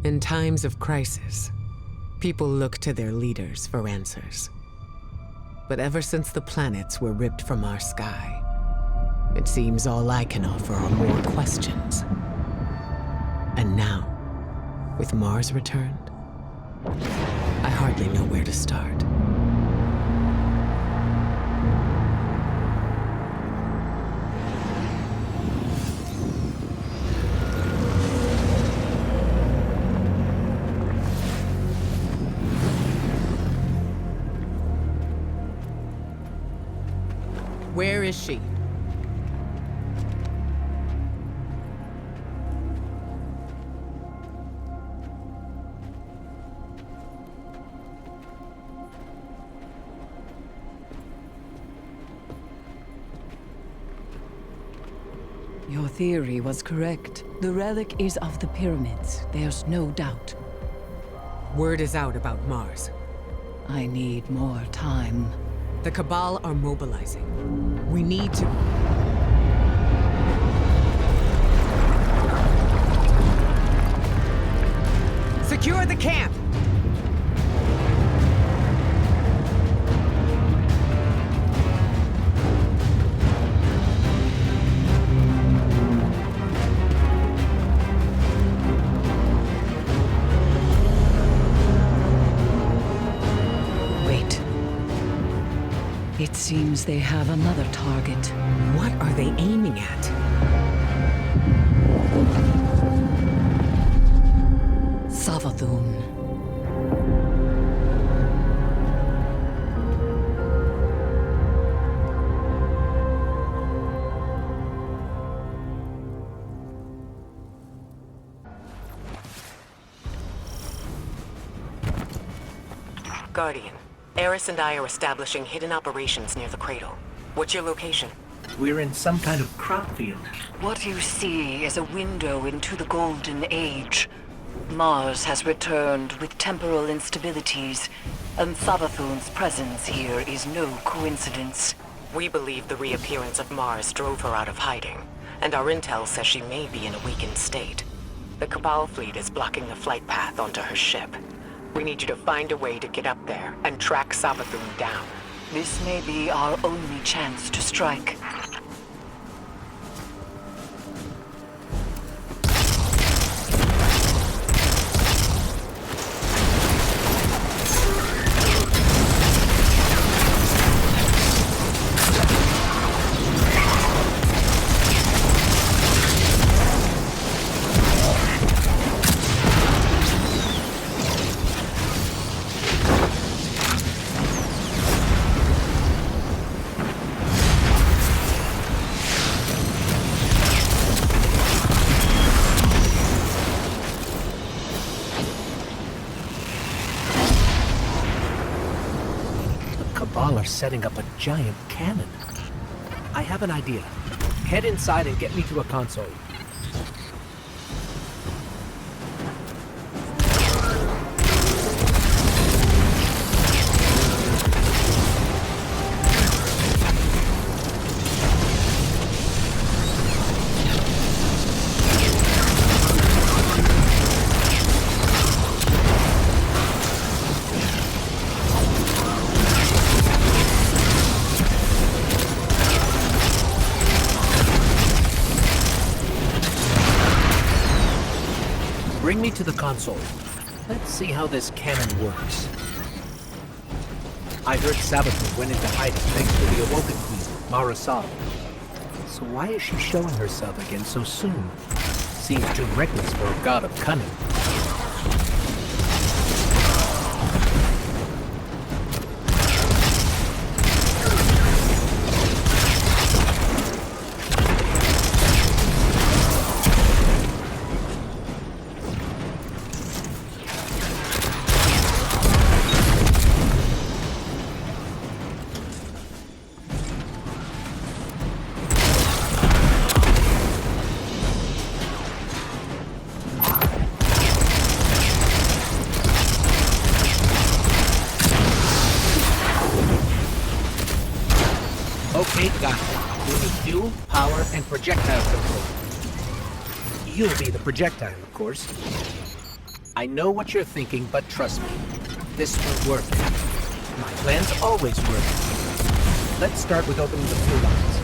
In times of crisis, people look to their leaders for answers. But ever since the planets were ripped from our sky, it seems all I can offer are more questions. And now, with Mars returned, I hardly know where to start. Where is she? Your theory was correct. The relic is of the pyramids. There's no doubt. Word is out about Mars. I need more time. The Cabal are mobilizing. We need to... Secure the camp! It seems they have another target. What are they aiming at? Savathun. Guardian, Eris and I are establishing hidden operations near the cradle. What's your location? We're in some kind of crop field. What you see is a window into the Golden Age. Mars has returned with temporal instabilities, and Savathun's presence here is no coincidence. We believe the reappearance of Mars drove her out of hiding, and our intel says she may be in a weakened state. The Cabal fleet is blocking the flight path onto her ship. We need you to find a way to get up there and track Savathun down. This may be our only chance to strike. Are setting up a giant cannon. I have an idea. Head inside and get me to a console. Bring me to the console. Let's see how this cannon works. I heard Savathun went into hiding thanks to the Awoken Queen, Marasal. So why is she showing herself again so soon? Seems too reckless for a god of cunning. Okay, got it. We need fuel, power, and projectile control. You'll be the projectile, of course. I know what you're thinking, but trust me, this will work. My plans always work. Let's start with opening the fuel lines.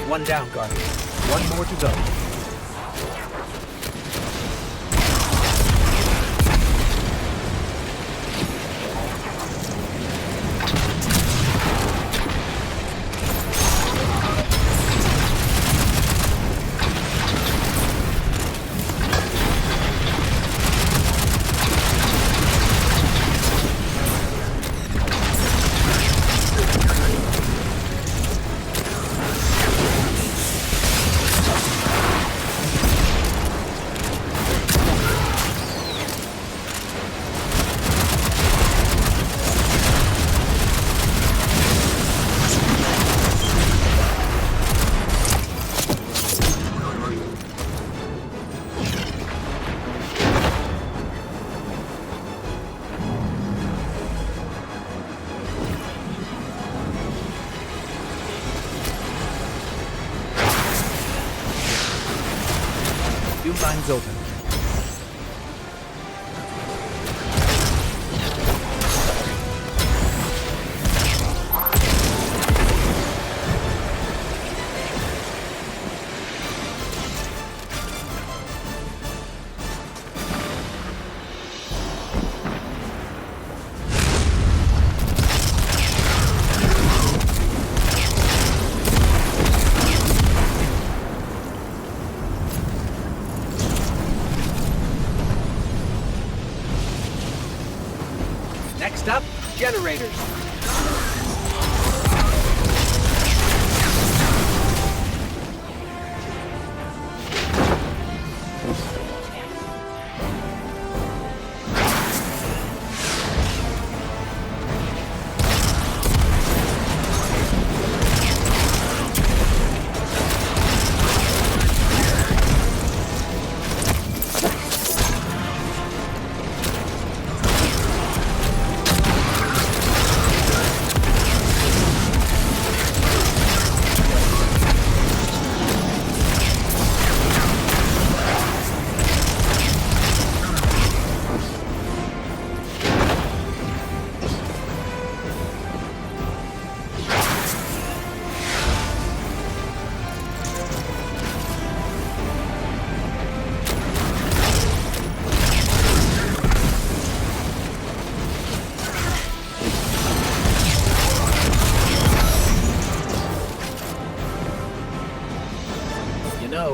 One down, Guardian. One more to go. Fuel lines open. Next up, generators.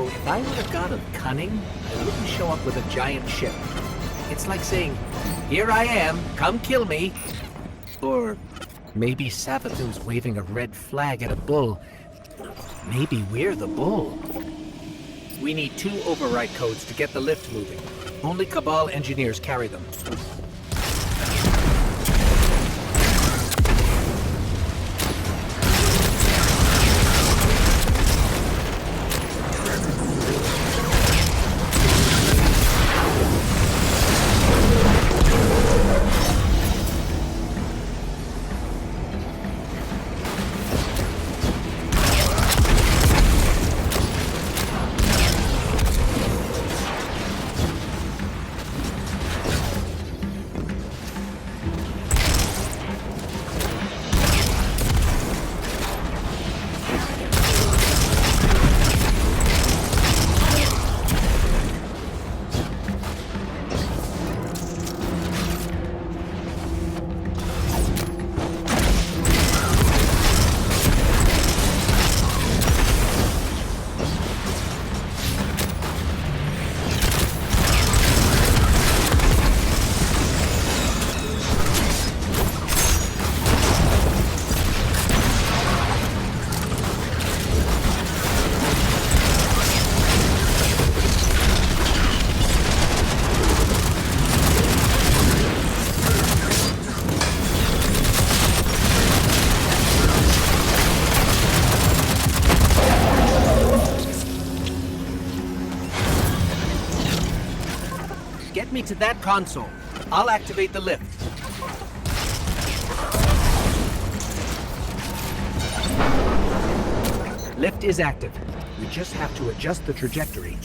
If I were a god of cunning, I wouldn't show up with a giant ship. It's like saying, here I am, come kill me. Or maybe Savathun's waving a red flag at a bull. Maybe we're the bull. We need 2 override codes to get the lift moving. Only Cabal engineers carry them. me to that console. I'll activate the lift. Lift is active. We just have to adjust the trajectory.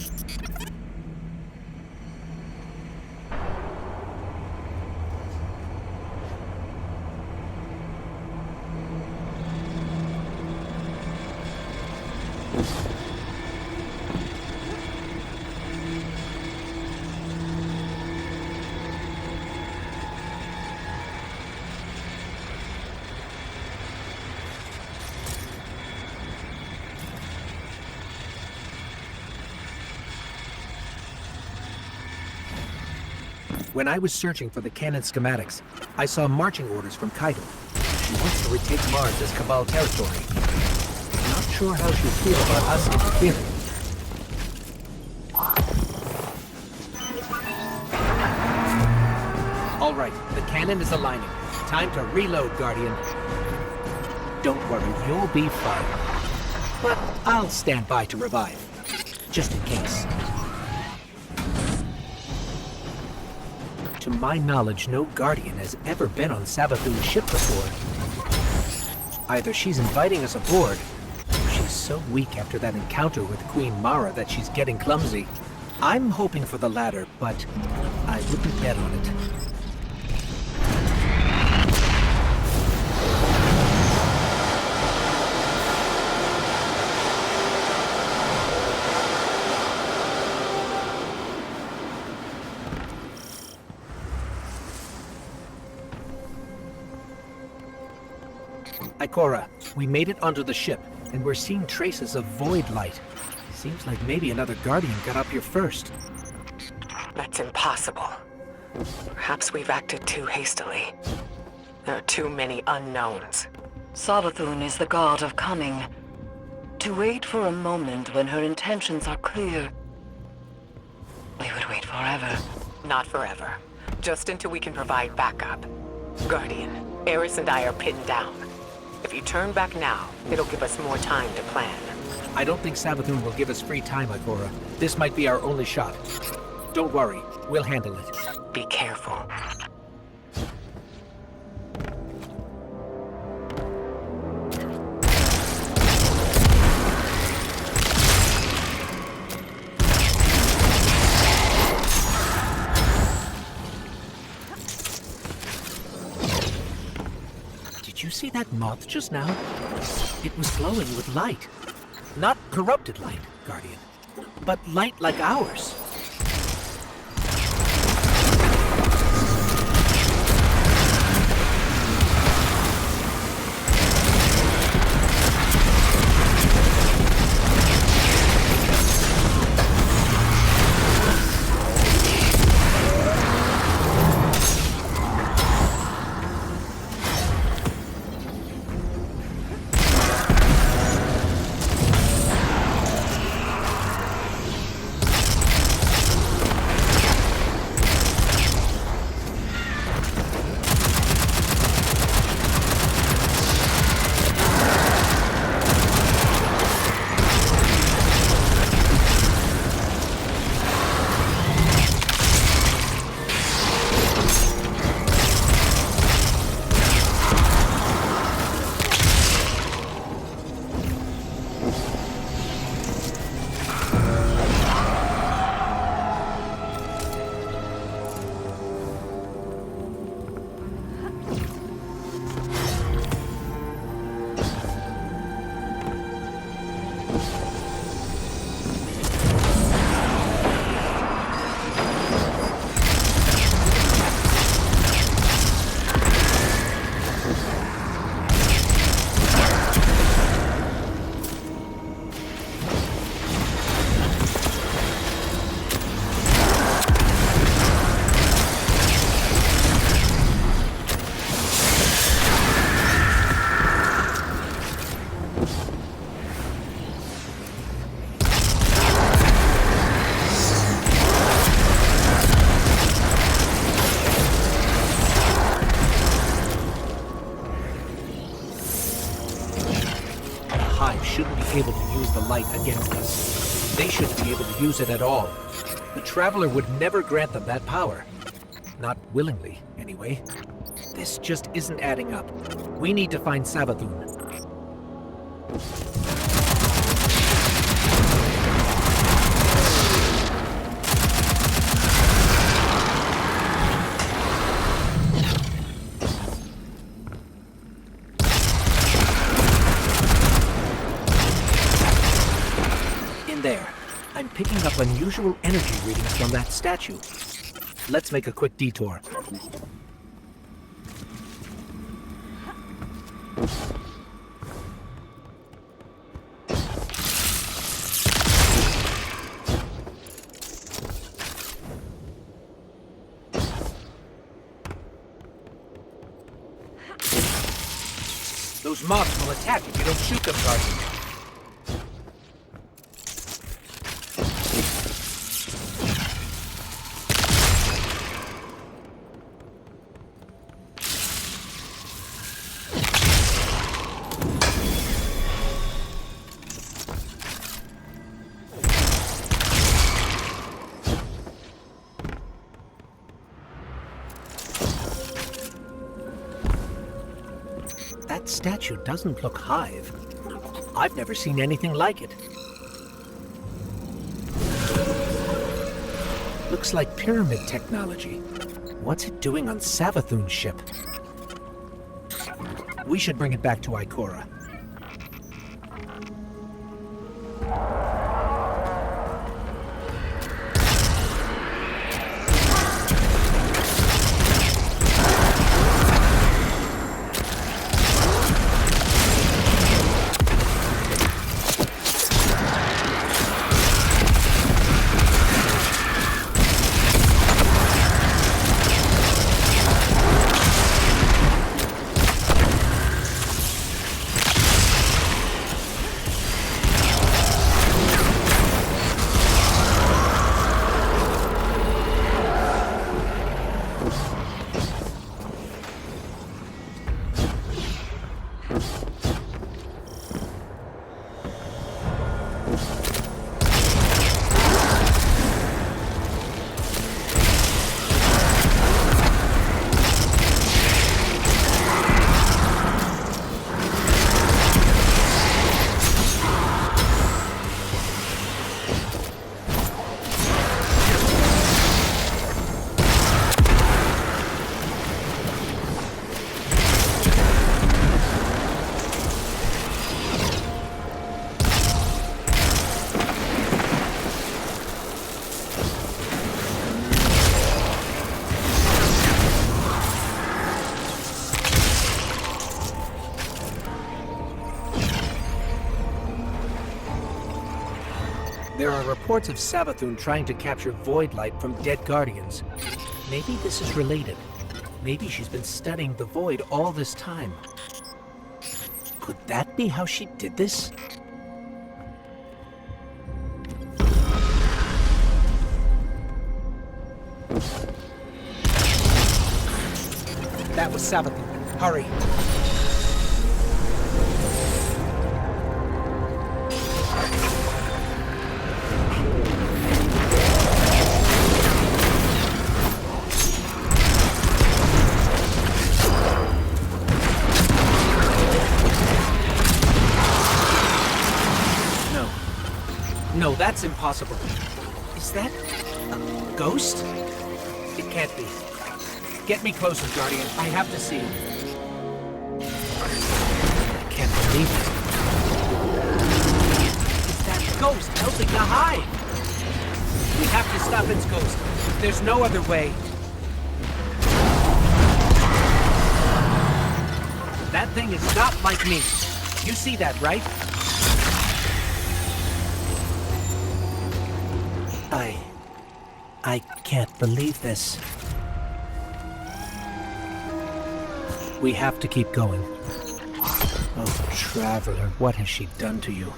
When I was searching for the cannon schematics, I saw marching orders from Kaito. She wants to retake Mars as Cabal territory. Not sure how she'll feel about us interfering. All right, the cannon is aligning. Time to reload, Guardian. Don't worry, you'll be fine. But I'll stand by to revive, just in case. To my knowledge, no Guardian has ever been on Sabathoon's ship before. Either she's inviting us aboard, or she's so weak after that encounter with Queen Mara that she's getting clumsy. I'm hoping for the latter, but I wouldn't bet on it. Ikora, we made it onto the ship, and we're seeing traces of void light. Seems like maybe another Guardian got up here first. That's impossible. Perhaps we've acted too hastily. There are too many unknowns. Sabathoon is the god of cunning. To wait for a moment when her intentions are clear, we would wait forever. Not forever. Just until we can provide backup. Guardian, Eris and I are pinned down. If you turn back now, it'll give us more time to plan. I don't think Sabathoon will give us free time, Ikora. This might be our only shot. Don't worry, we'll handle it. Be careful. Did you see that moth just now? It was glowing with light. Not corrupted light, Guardian, but light like ours. Shouldn't be able to use the light against us. They shouldn't be able to use it at all. The Traveler would never grant them that power. Not willingly, anyway. This just isn't adding up. We need to find Savathun. In there. I'm picking up unusual energy readings from that statue. Let's make a quick detour. Those mobs will attack if you don't shoot them, Guardian. That statue doesn't look Hive. I've never seen anything like it. Looks like pyramid technology. What's it doing on Savathun's ship? We should bring it back to Ikora. There are reports of Savathun trying to capture void light from dead Guardians. Maybe this is related. Maybe she's been studying the void all this time. Could that be how she did this? That was Savathun. Hurry. No, that's impossible. Is that a ghost? It can't be. Get me closer, Guardian. I have to see it. I can't believe it. It's that ghost helping the Hive. We have to stop its ghost. There's no other way. That thing is not like me. You see that, right? I can't believe this. We have to keep going. Oh, Traveler, what has she done to you?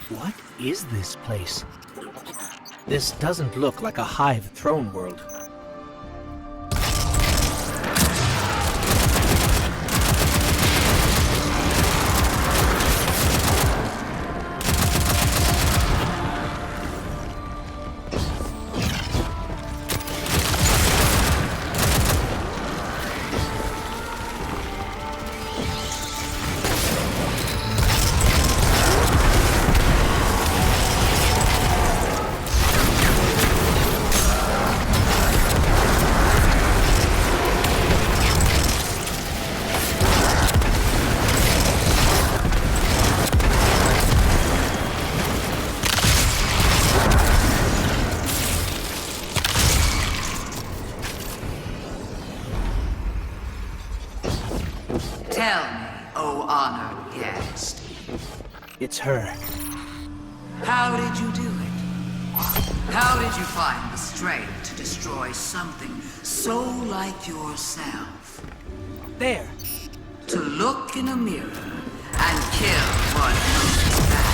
What is this place? This doesn't look like a hive throne world. Tell me, O honored guest. It's her. How did you do it? How did you find the strength to destroy something so like yourself? There. To look in a mirror and kill one who's back.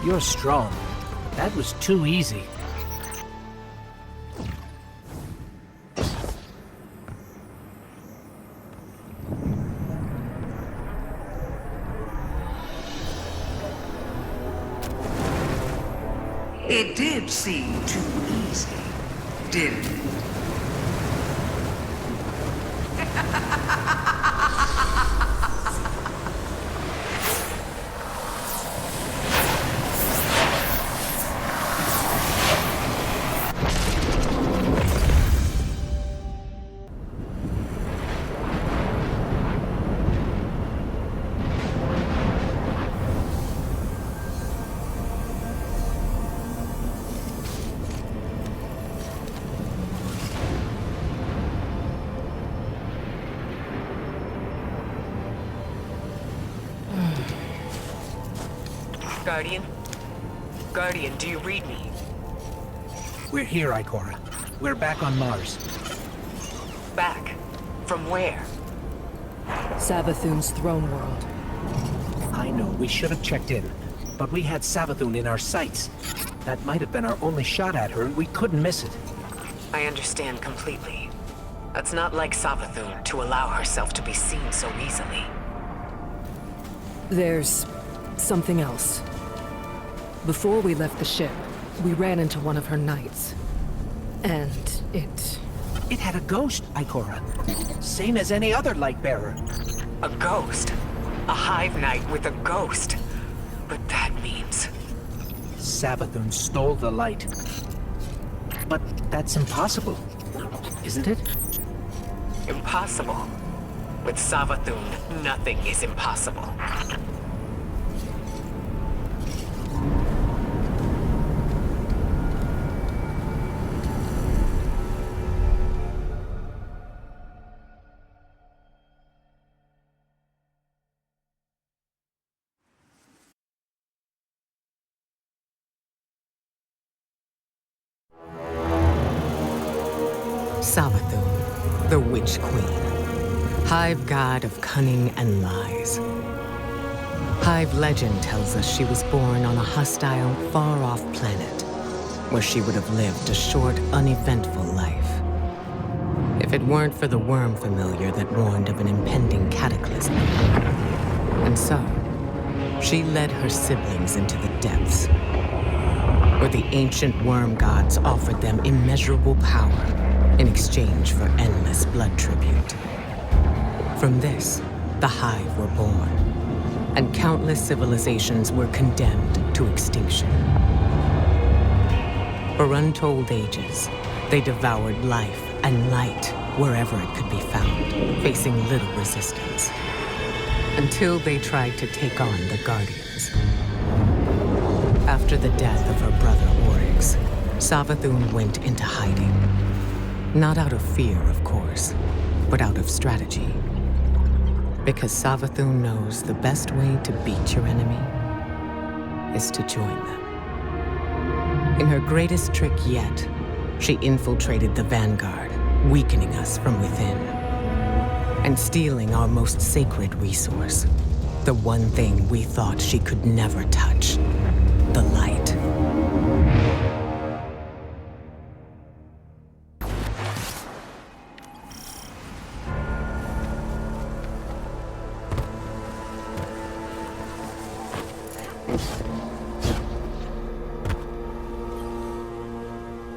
You're strong. That was too easy. It did seem too easy, didn't it? Guardian? Guardian, do you read me? We're here, Ikora. We're back on Mars. Back? From where? Savathun's throne world. I know, we should have checked in. But we had Savathun in our sights. That might have been our only shot at her, and we couldn't miss it. I understand completely. It's not like Savathun to allow herself to be seen so easily. There's something else. Before we left the ship, we ran into one of her knights. And it... It had a ghost, Ikora. Same as any other light bearer. A ghost? A hive knight with a ghost? But that means... Savathun stole the light. But that's impossible, isn't it? Impossible? With Savathun, nothing is impossible. Savathun, the Witch Queen, Hive god of cunning and lies. Hive legend tells us she was born on a hostile, far-off planet, where she would have lived a short, uneventful life. If it weren't for the worm familiar that warned of an impending cataclysm. And so, she led her siblings into the depths, where the ancient worm gods offered them immeasurable power in exchange for endless blood tribute. From this, the Hive were born, and countless civilizations were condemned to extinction. For untold ages, they devoured life and light wherever it could be found, facing little resistance, until they tried to take on the Guardians. After the death of her brother Oryx, Savathun went into hiding. Not out of fear, of course, but out of strategy. Because Savathun knows the best way to beat your enemy is to join them. In her greatest trick yet, she infiltrated the Vanguard, weakening us from within, and stealing our most sacred resource, the one thing we thought she could never touch, the light.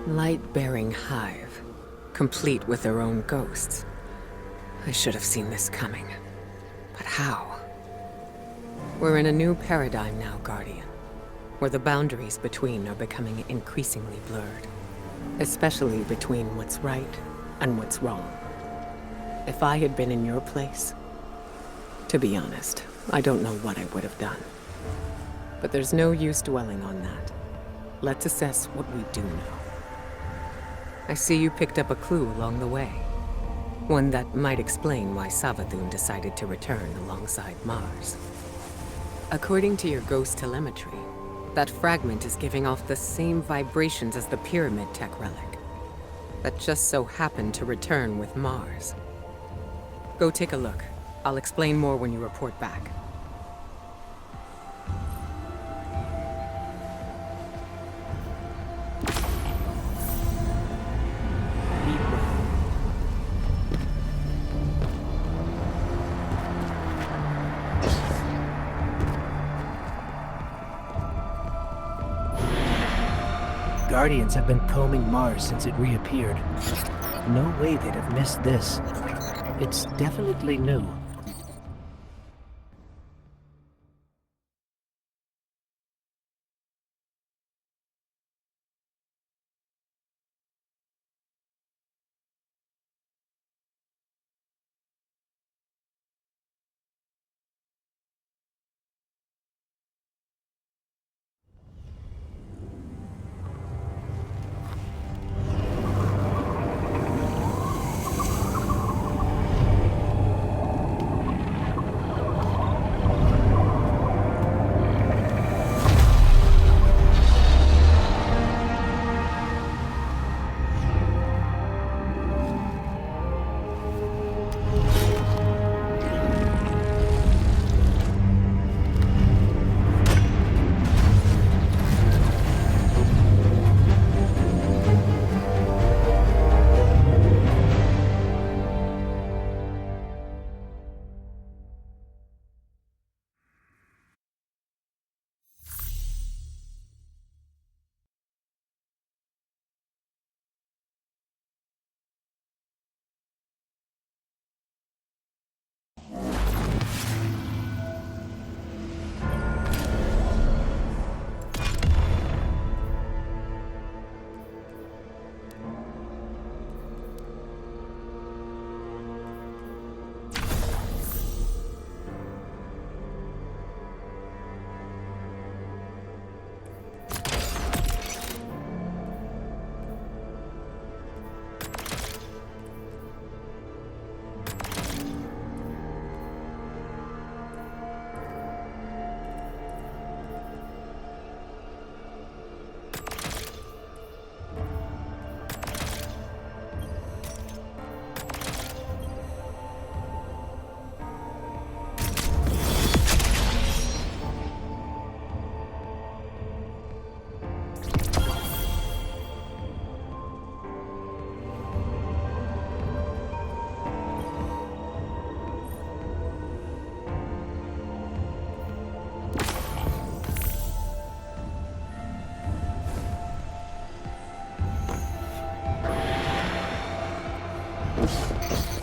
Light-bearing Hive, complete with their own ghosts. I should have seen this coming. But how? We're in a new paradigm now, Guardian, where the boundaries between are becoming increasingly blurred, especially between what's right and what's wrong. If I had been in your place, to be honest, I don't know what I would have done. But there's no use dwelling on that. Let's assess what we do know. I see you picked up a clue along the way. One that might explain why Savathun decided to return alongside Mars. According to your ghost telemetry, that fragment is giving off the same vibrations as the Pyramid tech relic, that just so happened to return with Mars. Go take a look. I'll explain more when you report back. Guardians have been combing Mars since it reappeared. No way they'd have missed this. It's definitely new.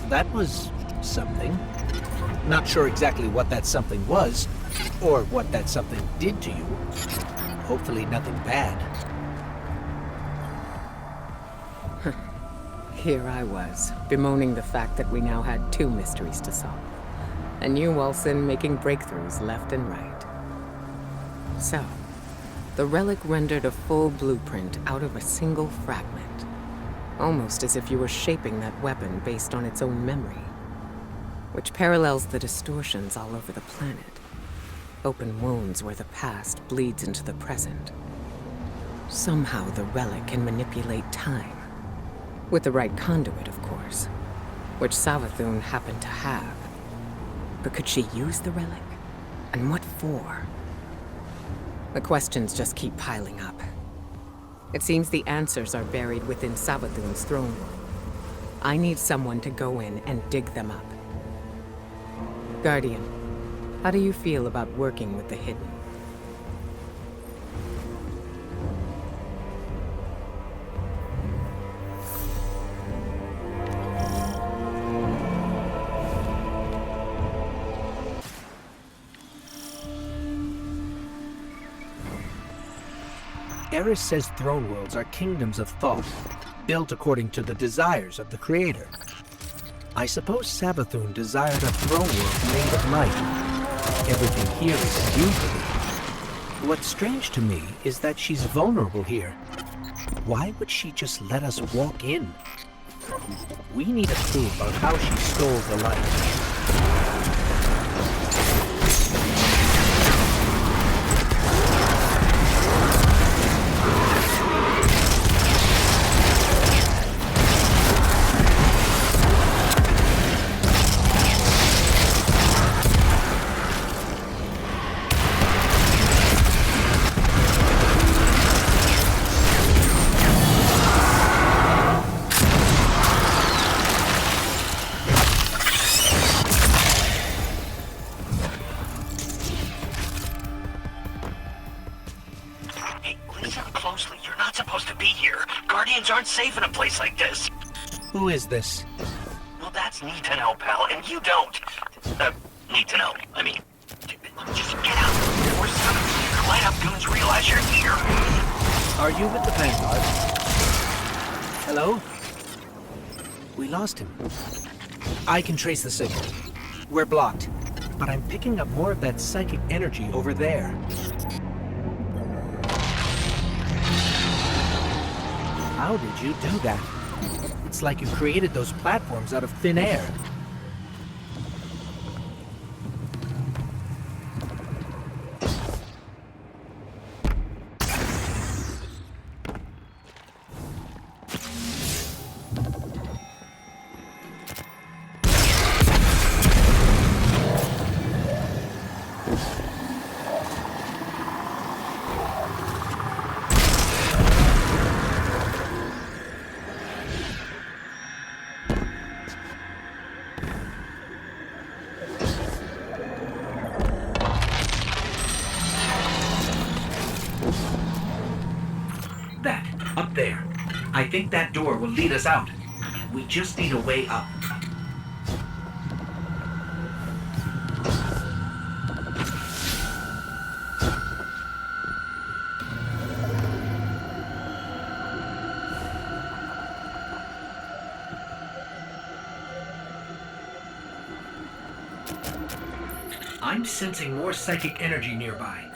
That was something. Not sure exactly what that something was, or what that something did to you. Hopefully nothing bad. Here I was, bemoaning the fact that we now had 2 mysteries to solve. And you, Wilson, making breakthroughs left and right. So, the relic rendered a full blueprint out of a single fragment. Almost as if you were shaping that weapon based on its own memory. Which parallels the distortions all over the planet. Open wounds where the past bleeds into the present. Somehow the relic can manipulate time. With the right conduit, of course. Which Savathun happened to have. But could she use the relic? And what for? The questions just keep piling up. It seems the answers are buried within Savathun's throne room. I need someone to go in and dig them up. Guardian, how do you feel about working with the hidden? Eris says throne worlds are kingdoms of thought, built according to the desires of the creator. I suppose Savathun desired a throne world made of light. Everything here is imbued with it. What's strange to me is that she's vulnerable here. Why would she just let us walk in? We need a clue about how she stole the light. Safe in a place like this. Who is this? Well, that's neat to know, pal, and you don't. Need to know. I mean, just get out before some of these light-up goons realize you're here. Are you with the Vanguard? Hello? We lost him. I can trace the signal. We're blocked, but I'm picking up more of that psychic energy over there. How did you do that? It's like you created those platforms out of thin air. Up there. I think that door will lead us out. We just need a way up. I'm sensing more psychic energy nearby.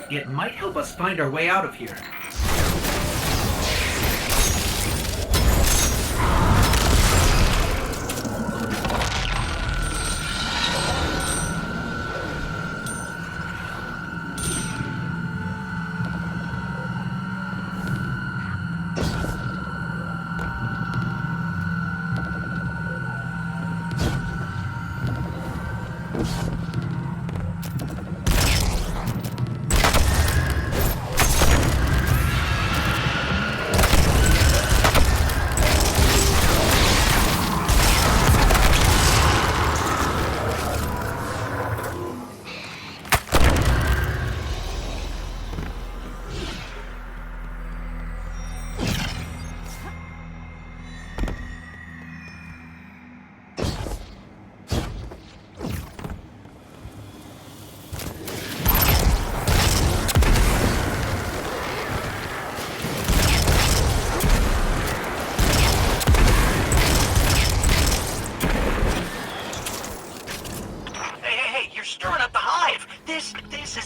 It might help us find our way out of here.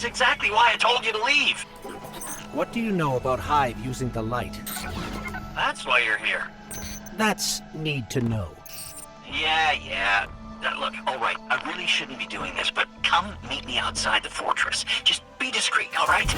That's exactly why I told you to leave. What do you know about Hive using the light? That's why you're here. That's need to know. Yeah. Look, all right, I really shouldn't be doing this, but come meet me outside the fortress. Just be discreet, all right?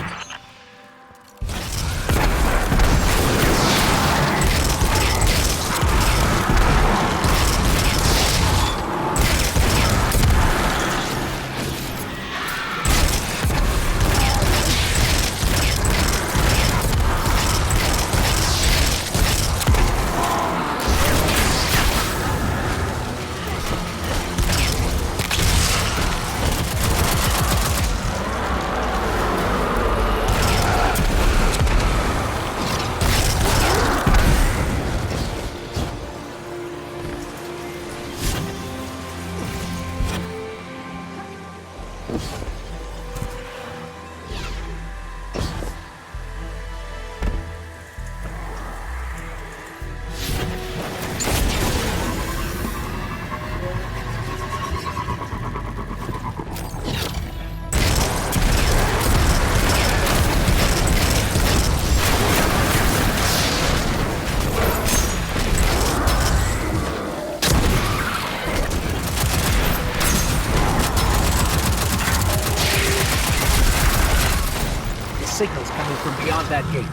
Signals coming from beyond that gate.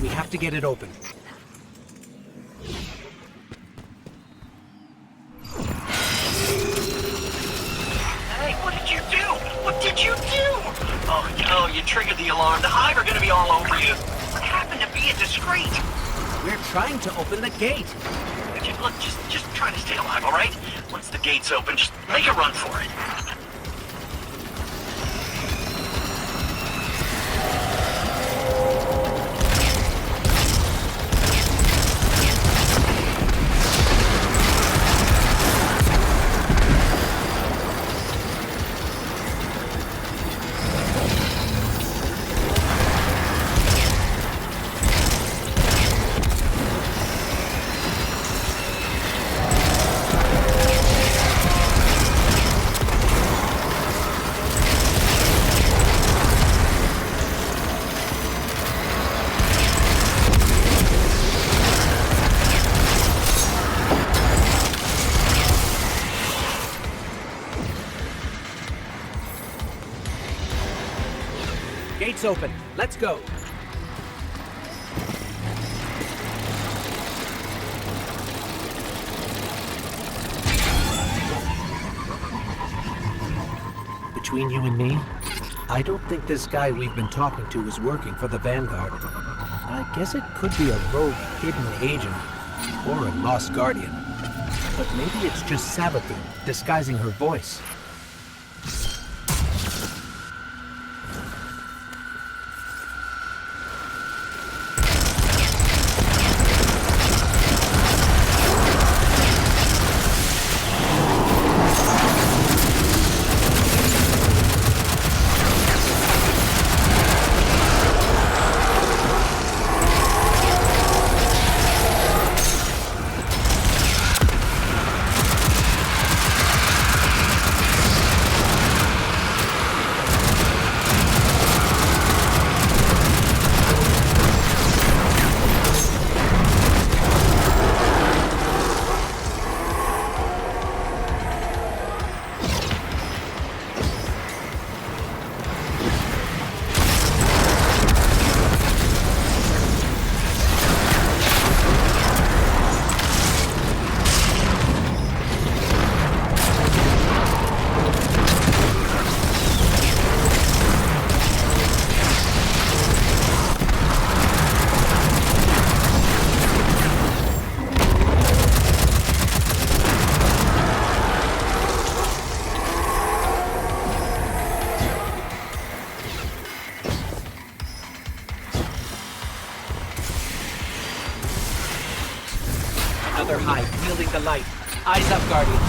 We have to get it open. Hey, what did you do? What did you do? Oh, no, you triggered the alarm. The Hive are gonna be all over you. What happened to being discreet? We're trying to open the gate. Look, just try to stay alive, all right? Once the gate's open, just make a run for it. Gate's open. Let's go. Between you and me, I don't think this guy we've been talking to is working for the Vanguard. I guess it could be a rogue hidden agent, or a lost guardian. But maybe it's just Savathun disguising her voice. Another Hive wielding the light. Eyes up, Guardian.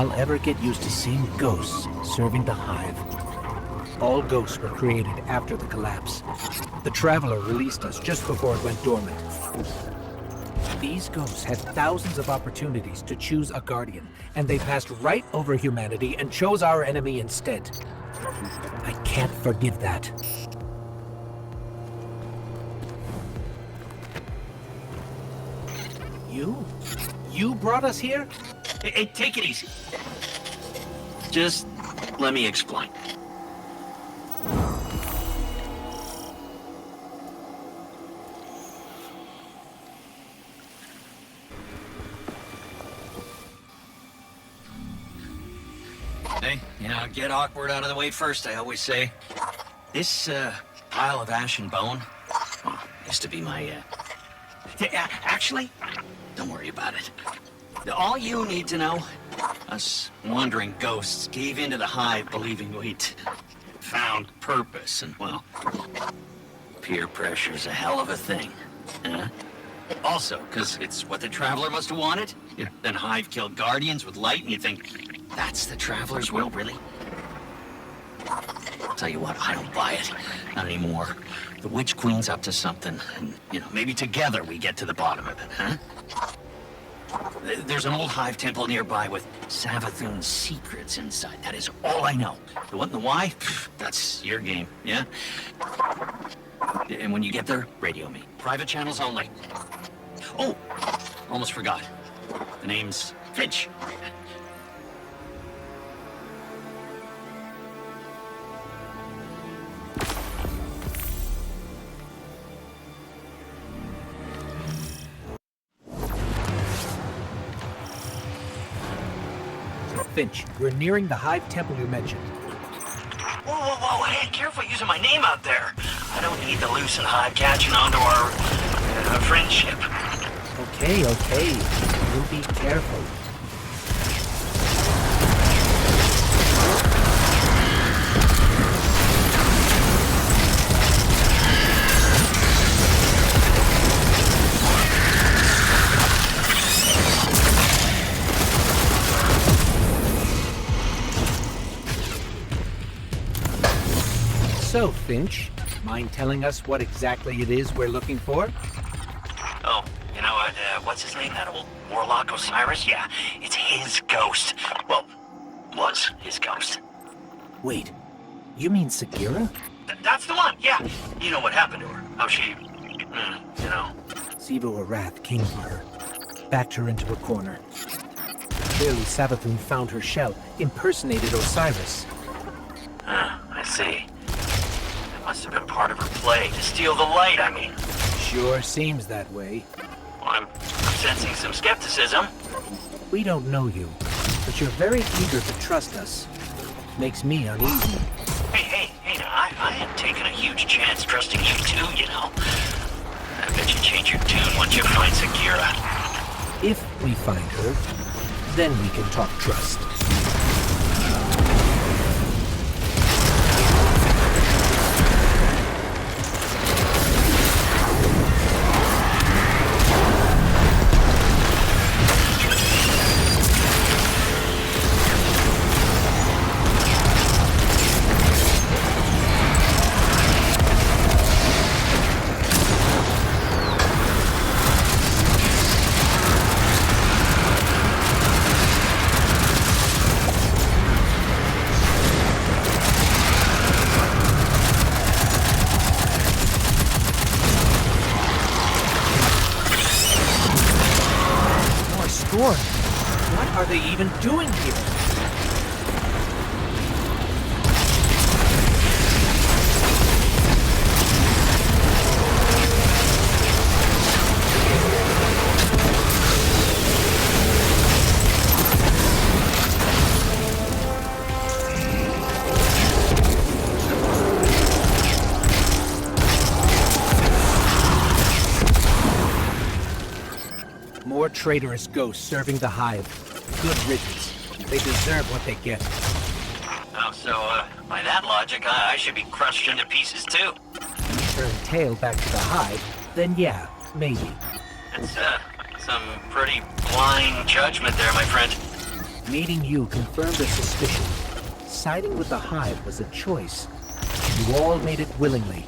I'll ever get used to seeing ghosts serving the Hive. All ghosts were created after the collapse. The Traveler released us just before it went dormant. These ghosts had thousands of opportunities to choose a guardian, and they passed right over humanity and chose our enemy instead. I can't forgive that. You brought us here? Hey, take it easy. Just let me explain. Hey, get awkward out of the way first, I always say. This, pile of ash and bone, well, used to be my, actually, don't worry about it. All you need to know, us wandering ghosts gave into the Hive believing we'd found purpose, and, well, peer pressure's a hell of a thing, huh? Also, because it's what the Traveler must have wanted. Then Hive killed Guardians with light, and you think, that's the Traveler's will, really? I'll tell you what, I don't buy it. Not anymore. The Witch Queen's up to something, and, maybe together we get to the bottom of it, huh? There's an old Hive temple nearby with Savathun's secrets inside. That is all I know. The what and the why? That's your game, yeah? And when you get there, radio me. Private channels only. Oh, almost forgot. The name's Finch. Finch, we're nearing the Hive temple you mentioned. Whoa, hey, careful using my name out there. I don't need the loose and Hive catching on to our friendship. Okay. We'll be careful. So, Finch, mind telling us what exactly it is we're looking for? Oh, what's his name? That old warlock Osiris? Yeah, it's his ghost. Well, was his ghost. Wait, you mean Sagira? That's the one, yeah. You know what happened to her. How she, Sivu Arath came for her, backed her into a corner. Clearly Savathun found her shell, impersonated Osiris. I see. Must have been part of her play to steal the light, I mean. Sure seems that way. Well, I'm sensing some skepticism. We don't know you, but you're very eager to trust us. Makes me uneasy. Hey, now, I ain't taking a huge chance trusting you too, I bet you change your tune once you find Sagira. If we find her, then we can talk trust. What are they even doing here? More traitorous ghosts serving the Hive. Good riddance. They deserve what they get. Oh, so, by that logic, I should be crushed into pieces too. Turn tail back to the Hive, then yeah, maybe. That's, some pretty blind judgment there, my friend. Meeting you confirmed a suspicion. Siding with the Hive was a choice. You all made it willingly.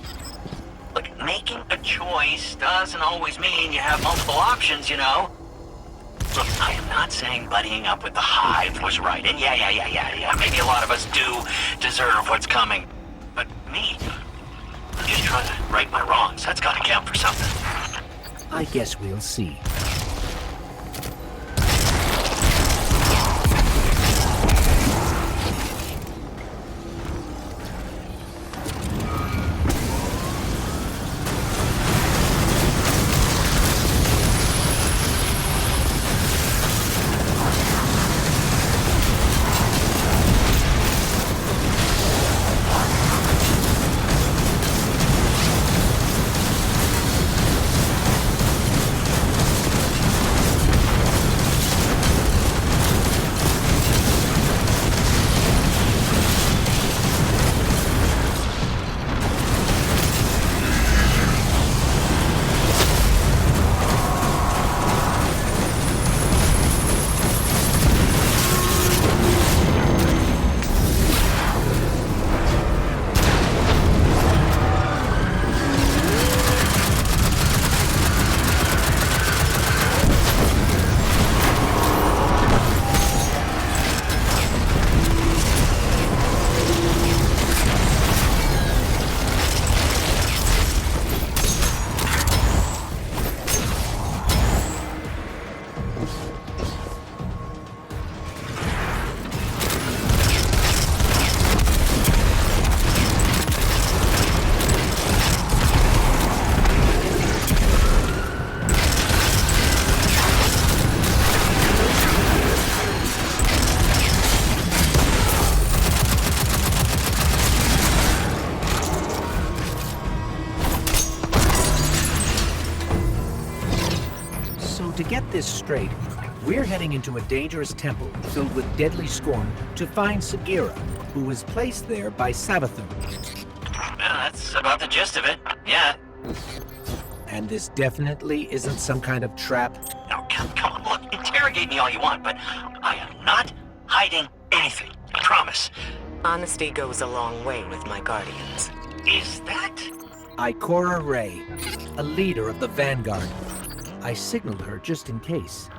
Look, making a choice doesn't always mean you have multiple options, you know? Look, I am not saying buddying up with the Hive was right, and yeah, maybe a lot of us do deserve what's coming. But me, I'm just trying to right my wrongs. That's gotta count for something. I guess we'll see. To get this straight, we're heading into a dangerous temple filled with deadly scorn to find Sagira, who was placed there by Savathun. Well, that's about the gist of it, yeah. And this definitely isn't some kind of trap. Now, come on, look, interrogate me all you want, but I am not hiding anything. I promise. Honesty goes a long way with my guardians. Is that? Ikora Ray, a leader of the Vanguard. I signaled her just in case.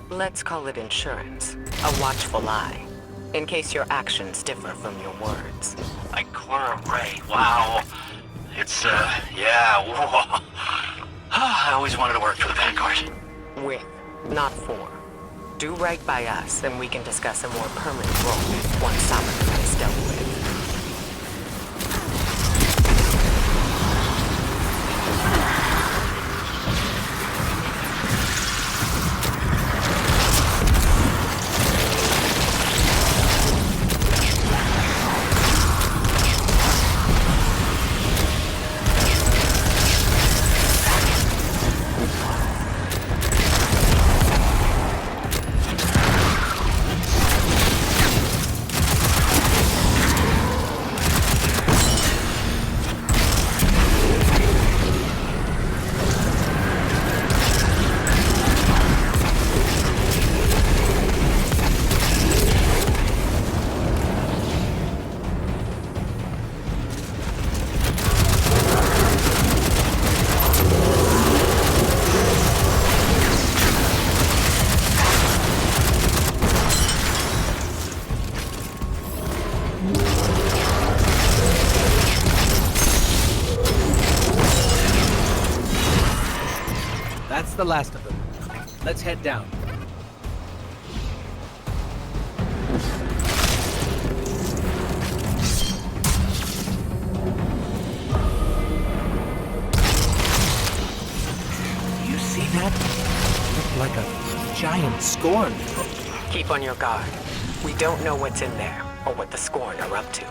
Let's call it insurance. A watchful eye. In case your actions differ from your words. Ikora Ray, wow. It's, yeah, whoa. I always wanted to work for the Vanguard. With, not for. Do right by us, and we can discuss a more permanent role once Savathun is dealt with. That's the last of them. Let's head down. You see that? Looked like a giant scorn. Keep on your guard. We don't know what's in there, or what the Scorn are up to.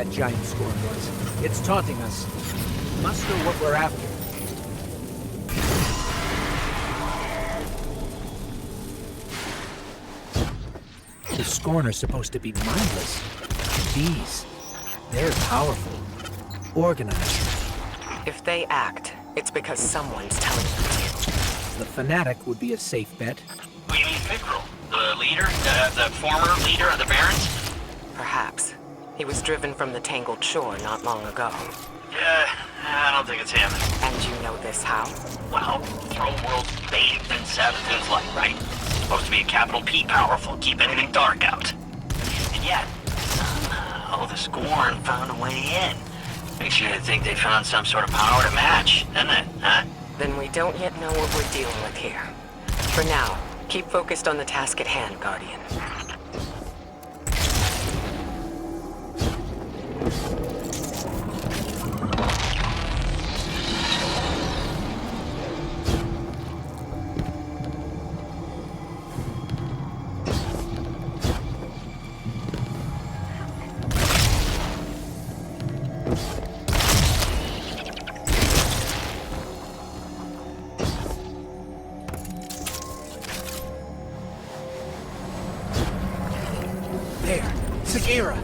that giant scorn was. It's taunting us. Must know what we're after. The Scorn are supposed to be mindless. These, they're powerful, organized. If they act, it's because someone's telling them to. The Fanatic would be a safe bet. What do you mean, Pickrell? The leader? The former leader of the Barons? Perhaps. He was driven from the Tangled Shore not long ago. Yeah, I don't think it's him. And you know this how? Well, throw world's bathed in Savathun's light, right? Supposed to be a capital P powerful, keep anything dark out. And yet, somehow the Scorn found a way in. Makes you think they found some sort of power to match, doesn't it, huh? Then we don't yet know what we're dealing with here. For now, keep focused on the task at hand, Guardian. There, Sagira!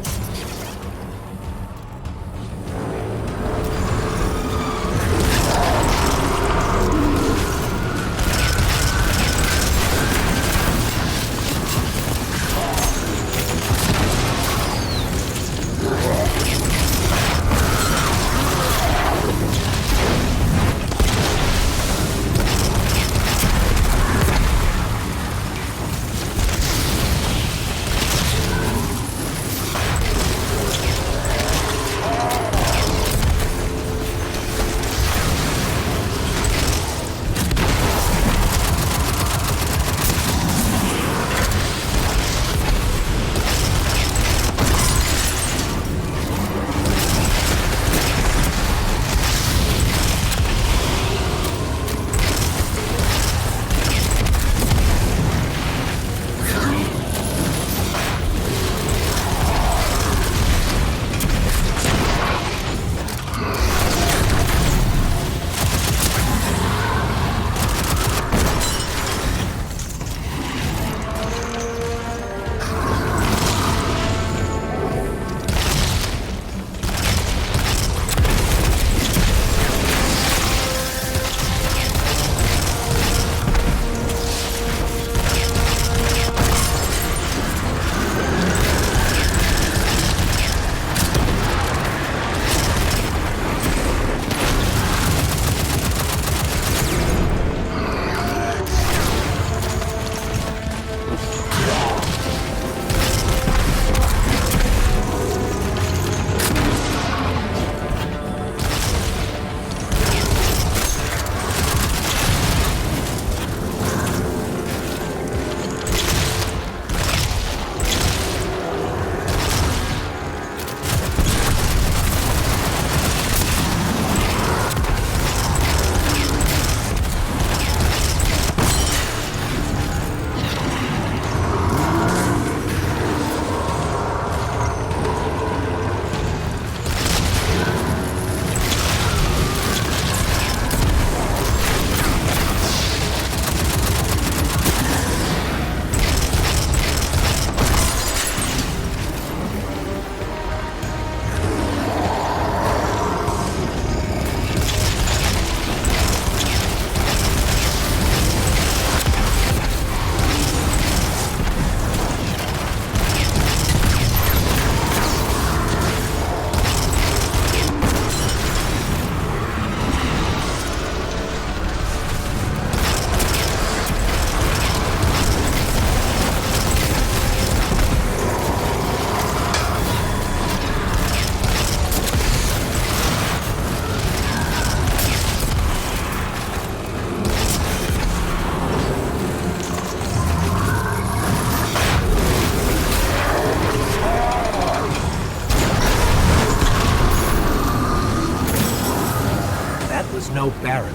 No Baron,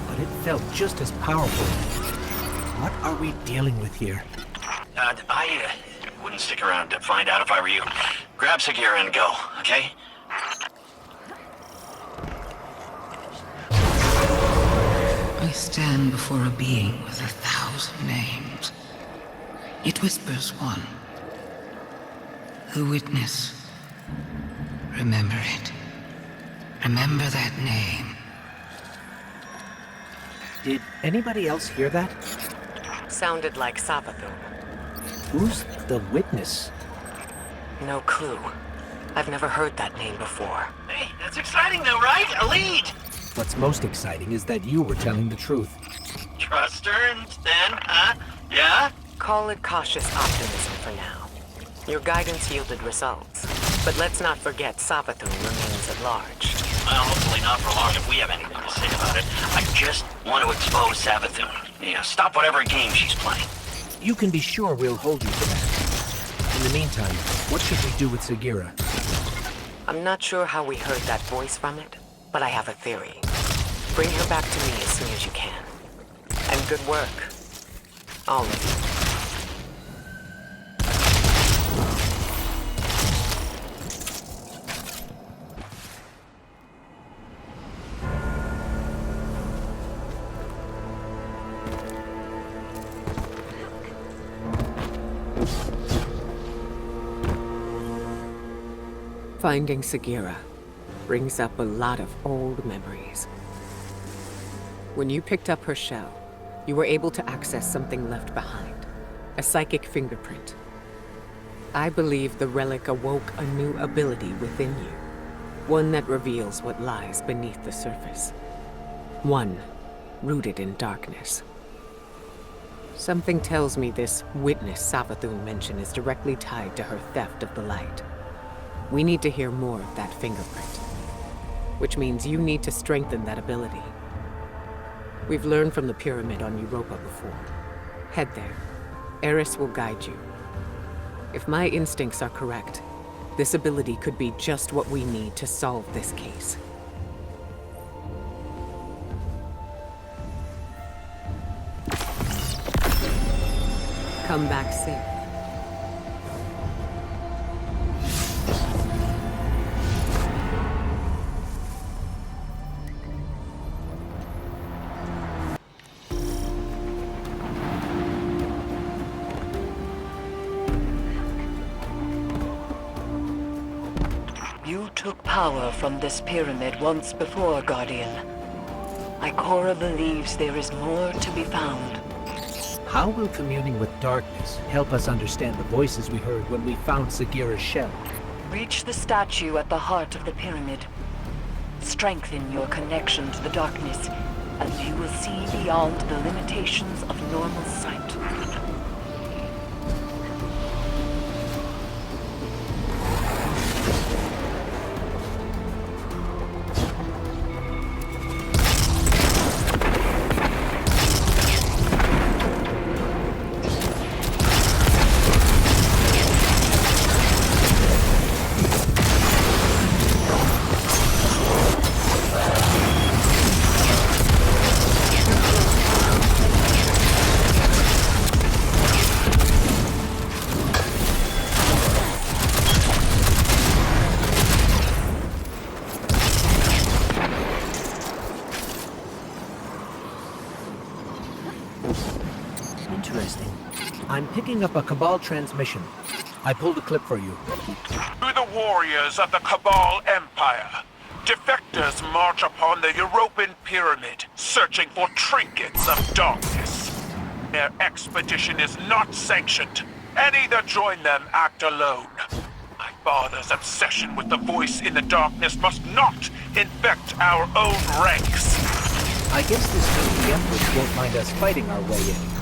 but it felt just as powerful. What are we dealing with here? I wouldn't stick around to find out if I were you. Grab Sagira and go. okay? I stand before a being with 1,000 names. It whispers one. The witness. Remember it. Remember that name. Did anybody else hear that? Sounded like Savathun. Who's the witness? No clue. I've never heard that name before. Hey, that's exciting though, right? A lead! What's most exciting is that you were telling the truth. Trust her and then, huh? Yeah? Call it cautious optimism for now. Your guidance yielded results. But let's not forget Savathun remains at large. Well, hopefully not for long if we have anything to say about it. I just want to expose Savathun. Yeah, stop whatever game she's playing. You can be sure we'll hold you to that. In the meantime, what should we do with Sagira? I'm not sure how we heard that voice from it, but I have a theory. Bring her back to me as soon as you can. And good work. All of you. Finding Sagira brings up a lot of old memories. When you picked up her shell, you were able to access something left behind, a psychic fingerprint. I believe the relic awoke a new ability within you, one that reveals what lies beneath the surface. One rooted in darkness. Something tells me this witness Savathun mentioned is directly tied to her theft of the light. We need to hear more of that fingerprint, which means you need to strengthen that ability. We've learned from the pyramid on Europa before. Head there. Eris will guide you. If my instincts are correct, this ability could be just what we need to solve this case. Come back safe. You took power from this pyramid once before, Guardian. Ikora believes there is more to be found. How will communing with darkness help us understand the voices we heard when we found Sagira's shell? Reach the statue at the heart of the pyramid. Strengthen your connection to the darkness, and you will see beyond the limitations of normal sight. Interesting. I'm picking up a Cabal transmission. I pulled a clip for you. To the warriors of the Cabal Empire, defectors march upon the European pyramid, searching for trinkets of darkness. Their expedition is not sanctioned. Any that join them act alone. My father's obsession with the voice in the darkness must not infect our own ranks. I guess this means the Empress won't mind us fighting our way in.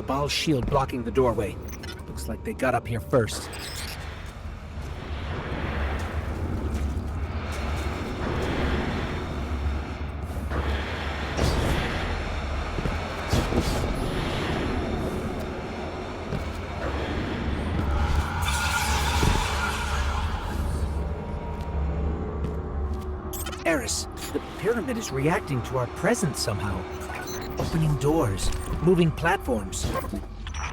Cabal's shield blocking the doorway. Looks like they got up here first. Eris, the pyramid is reacting to our presence somehow. Opening doors, moving platforms.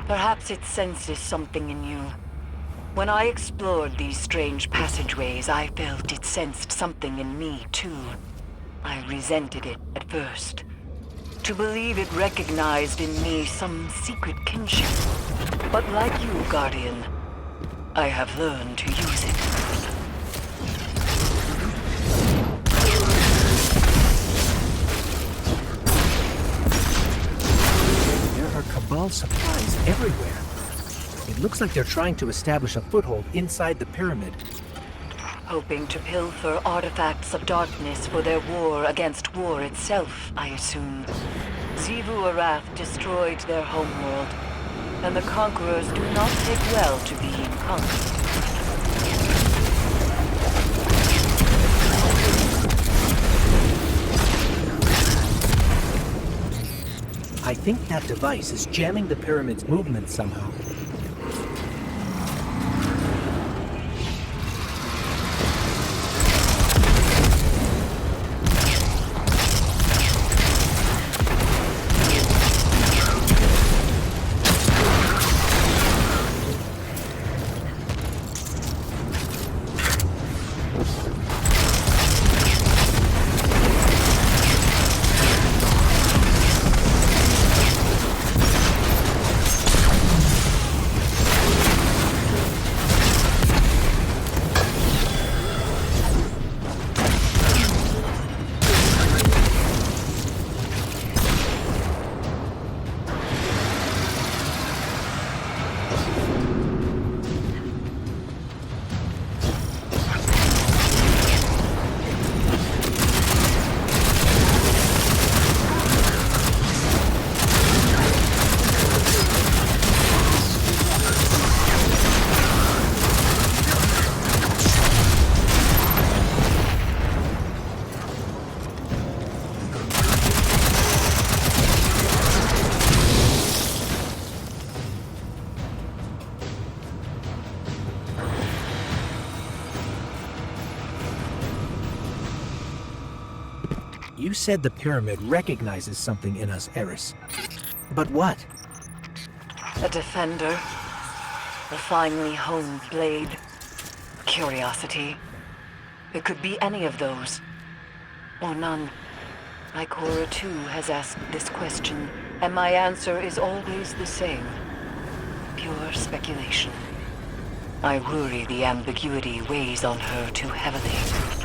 Perhaps it senses something in you. When I explored these strange passageways, I felt it sensed something in me, too. I resented it at first. To believe it recognized in me some secret kinship. But like you, Guardian, I have learned to use it. There are Cabal supplies everywhere. It looks like they're trying to establish a foothold inside the pyramid. Hoping to pilfer artifacts of darkness for their war against war itself, I assume. Xivu Arath destroyed their homeworld, and the conquerors do not take well to being conquered. I think that device is jamming the pyramid's movement somehow. You said the pyramid recognizes something in us, Eris. But what? A defender. A finely honed blade. Curiosity. It could be any of those. Or none. Ikora too has asked this question, and my answer is always the same. Pure speculation. I worry the ambiguity weighs on her too heavily.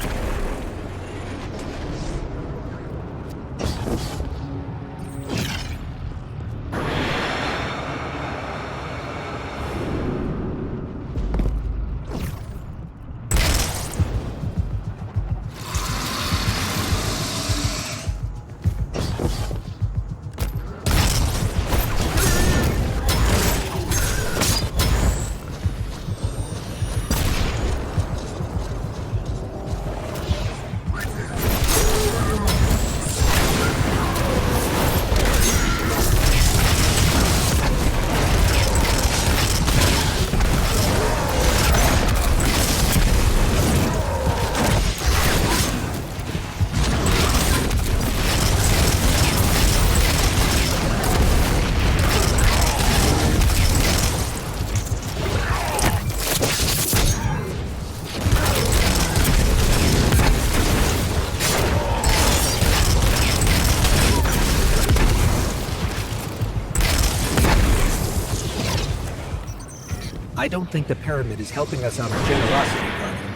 I don't think the pyramid is helping us out of generosity, Guardian.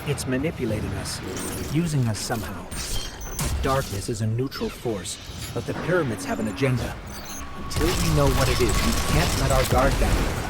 It's manipulating us, using us somehow. Darkness is a neutral force, but the pyramids have an agenda. Until we know what it is, we can't let our guard down.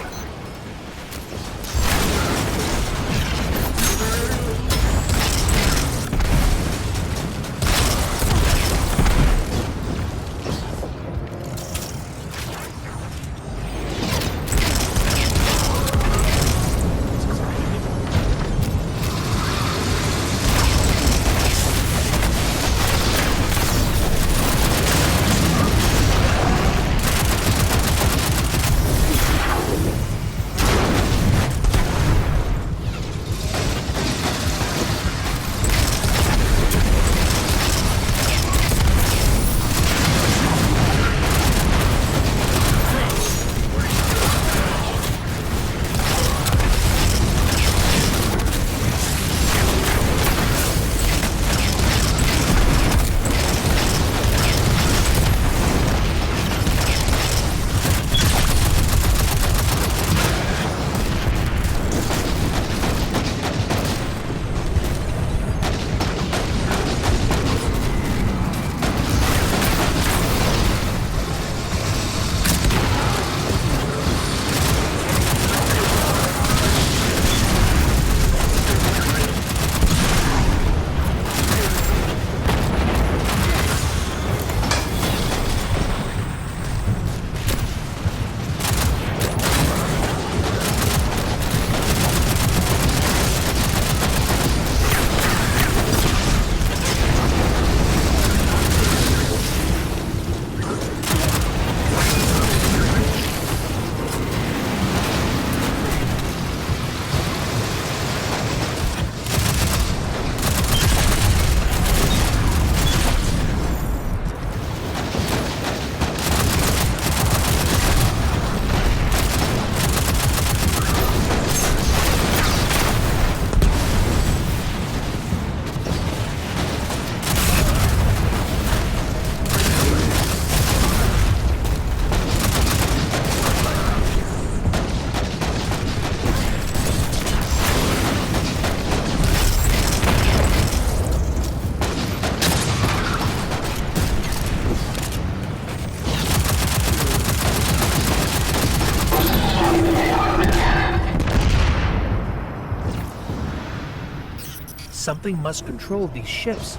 Something must control these ships.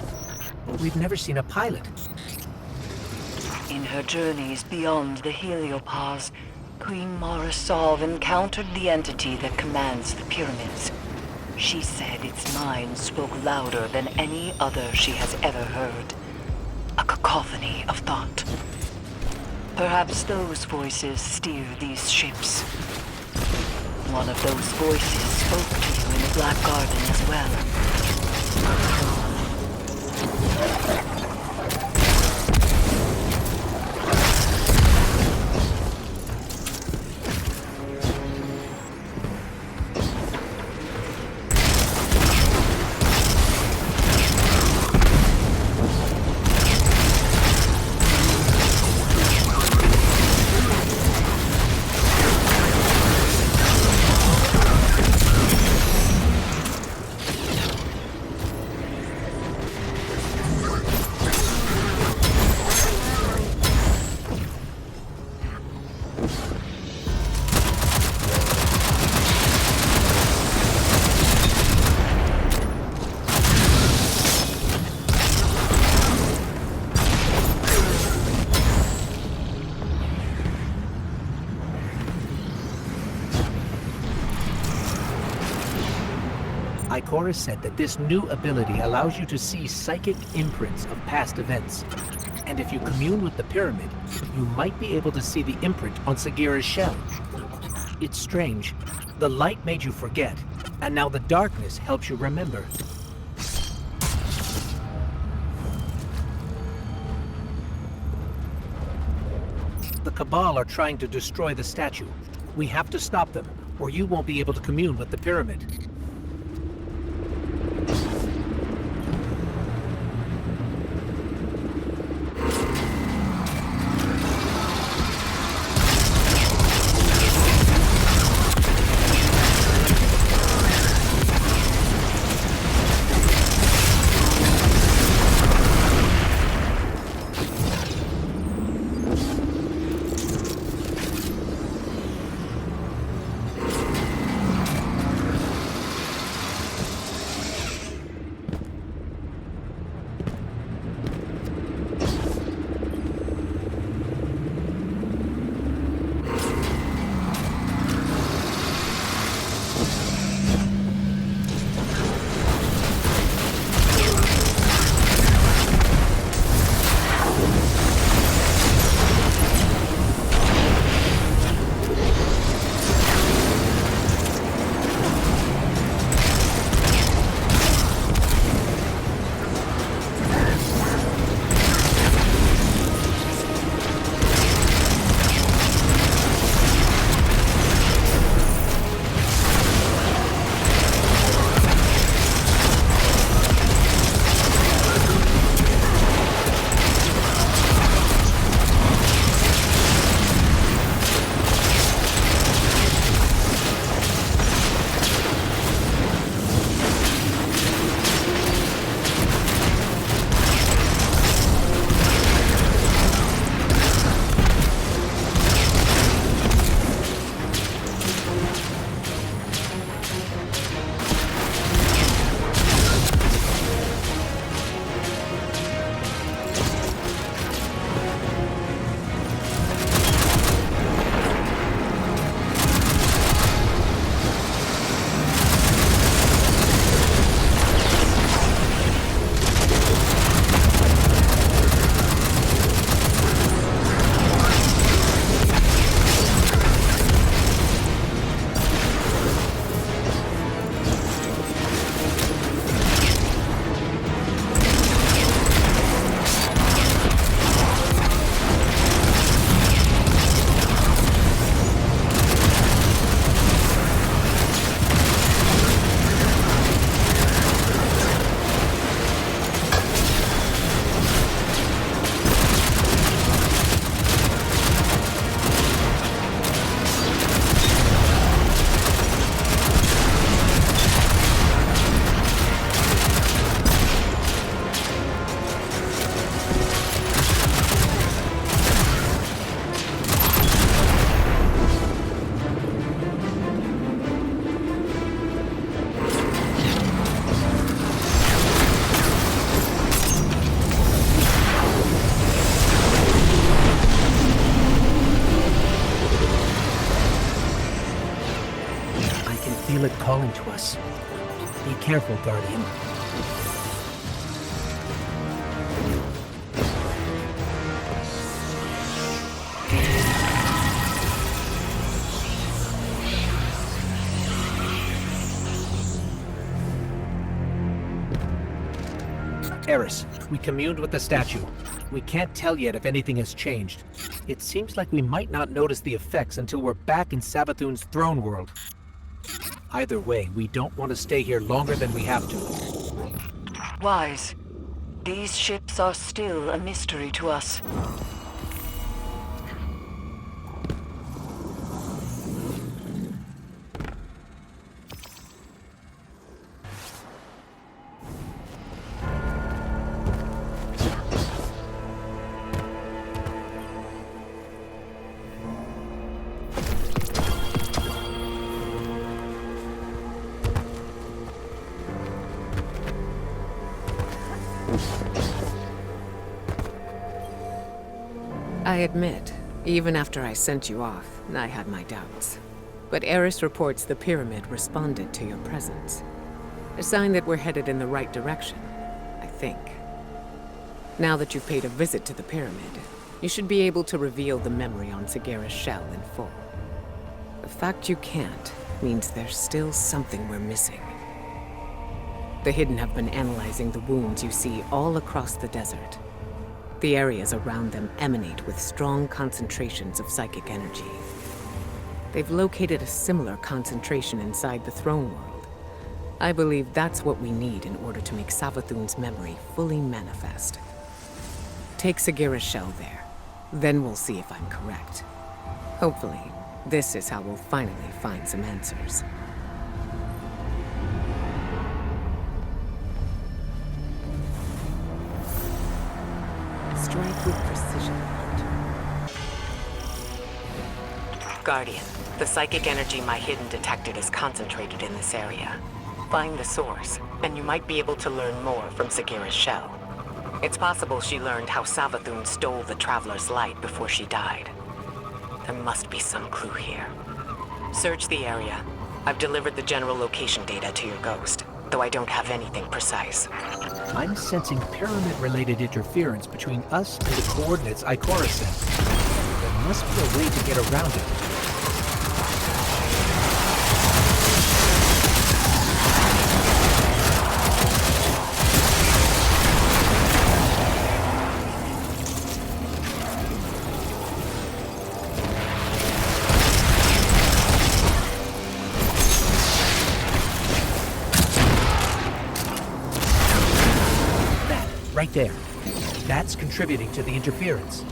But we've never seen a pilot. In her journeys beyond the heliopause, Queen Mara Sov encountered the entity that commands the pyramids. She said its mind spoke louder than any other she has ever heard. A cacophony of thought. Perhaps those voices steer these ships. One of those voices spoke to you in the Black Garden as well. Ikora said that this new ability allows you to see psychic imprints of past events. And if you commune with the pyramid, you might be able to see the imprint on Sagira's shell. It's strange. The light made you forget, and now the darkness helps you remember. The Cabal are trying to destroy the statue. We have to stop them, or you won't be able to commune with the pyramid. calling to us. Be careful, Guardian. Eris, we communed with the statue. We can't tell yet if anything has changed. It seems like we might not notice the effects until we're back in Savathun's throne world. Either way, we don't want to stay here longer than we have to. Wise, these ships are still a mystery to us. I admit, even after I sent you off, I had my doubts. But Eris reports the pyramid responded to your presence. A sign that we're headed in the right direction, I think. Now that you've paid a visit to the pyramid, you should be able to reveal the memory on Sagira's shell in full. The fact you can't means there's still something we're missing. The Hidden have been analyzing the wounds you see all across the desert. The areas around them emanate with strong concentrations of psychic energy. They've located a similar concentration inside the throne world. I believe that's what we need in order to make Savathun's memory fully manifest. Take Sagira's shell there. Then we'll see if I'm correct. Hopefully, this is how we'll finally find some answers. Strike with precision. Guardian, the psychic energy my Hidden detected is concentrated in this area. Find the source, and you might be able to learn more from Sagira's shell. It's possible she learned how Savathun stole the Traveler's light before she died. There must be some clue here. Search the area. I've delivered the general location data to your ghost, though I don't have anything precise. I'm sensing pyramid-related interference between us and the coordinates Ikora sent. There must be a way to get around it. Right there. That's contributing to the interference.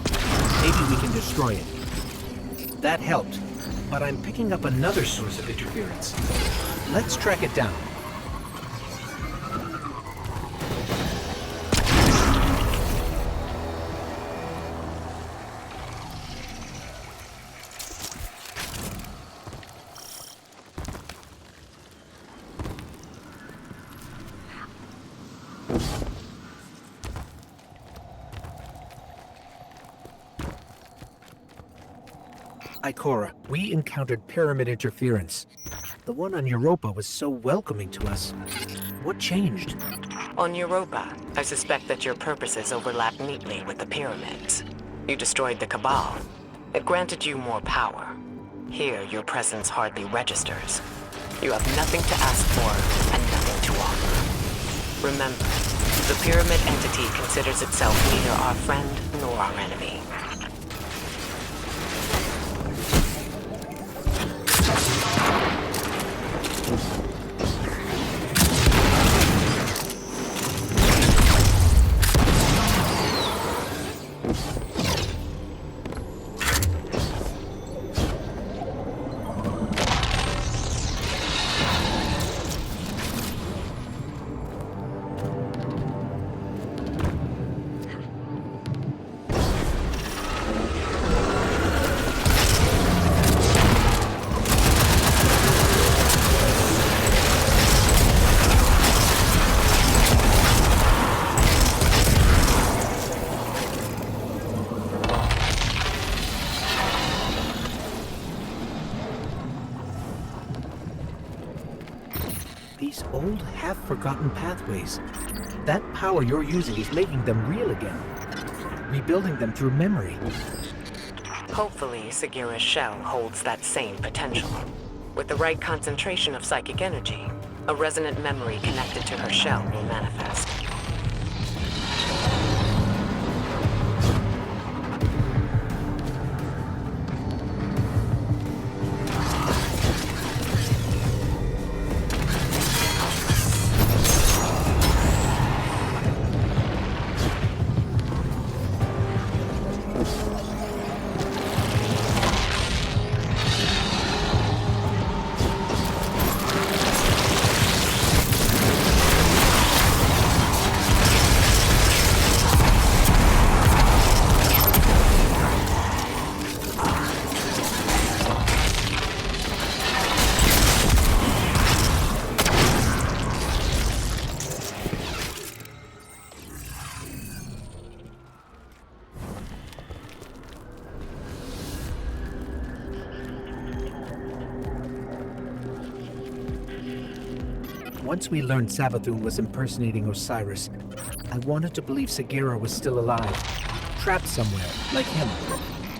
Maybe we can destroy it. That helped, but I'm picking up another source of interference. Let's track it down. Ikora, we encountered pyramid interference. The one on Europa was so welcoming to us. What changed? On Europa, I suspect that your purposes overlap neatly with the pyramids. You destroyed the Cabal. It granted you more power. Here, your presence hardly registers. You have nothing to ask for and nothing to offer. Remember, the pyramid entity considers itself neither our friend nor our enemy. These old, half-forgotten pathways. That power you're using is making them real again. Rebuilding them through memory. Hopefully, Sagira's shell holds that same potential. With the right concentration of psychic energy, a resonant memory connected to her shell will manifest. Once we learned Savathun was impersonating Osiris, I wanted to believe Sagira was still alive, trapped somewhere, like him.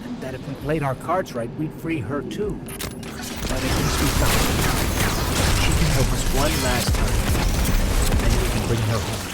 And that if we played our cards right, we'd free her too. But at least we found her. She can help us one last time, and we can bring her home.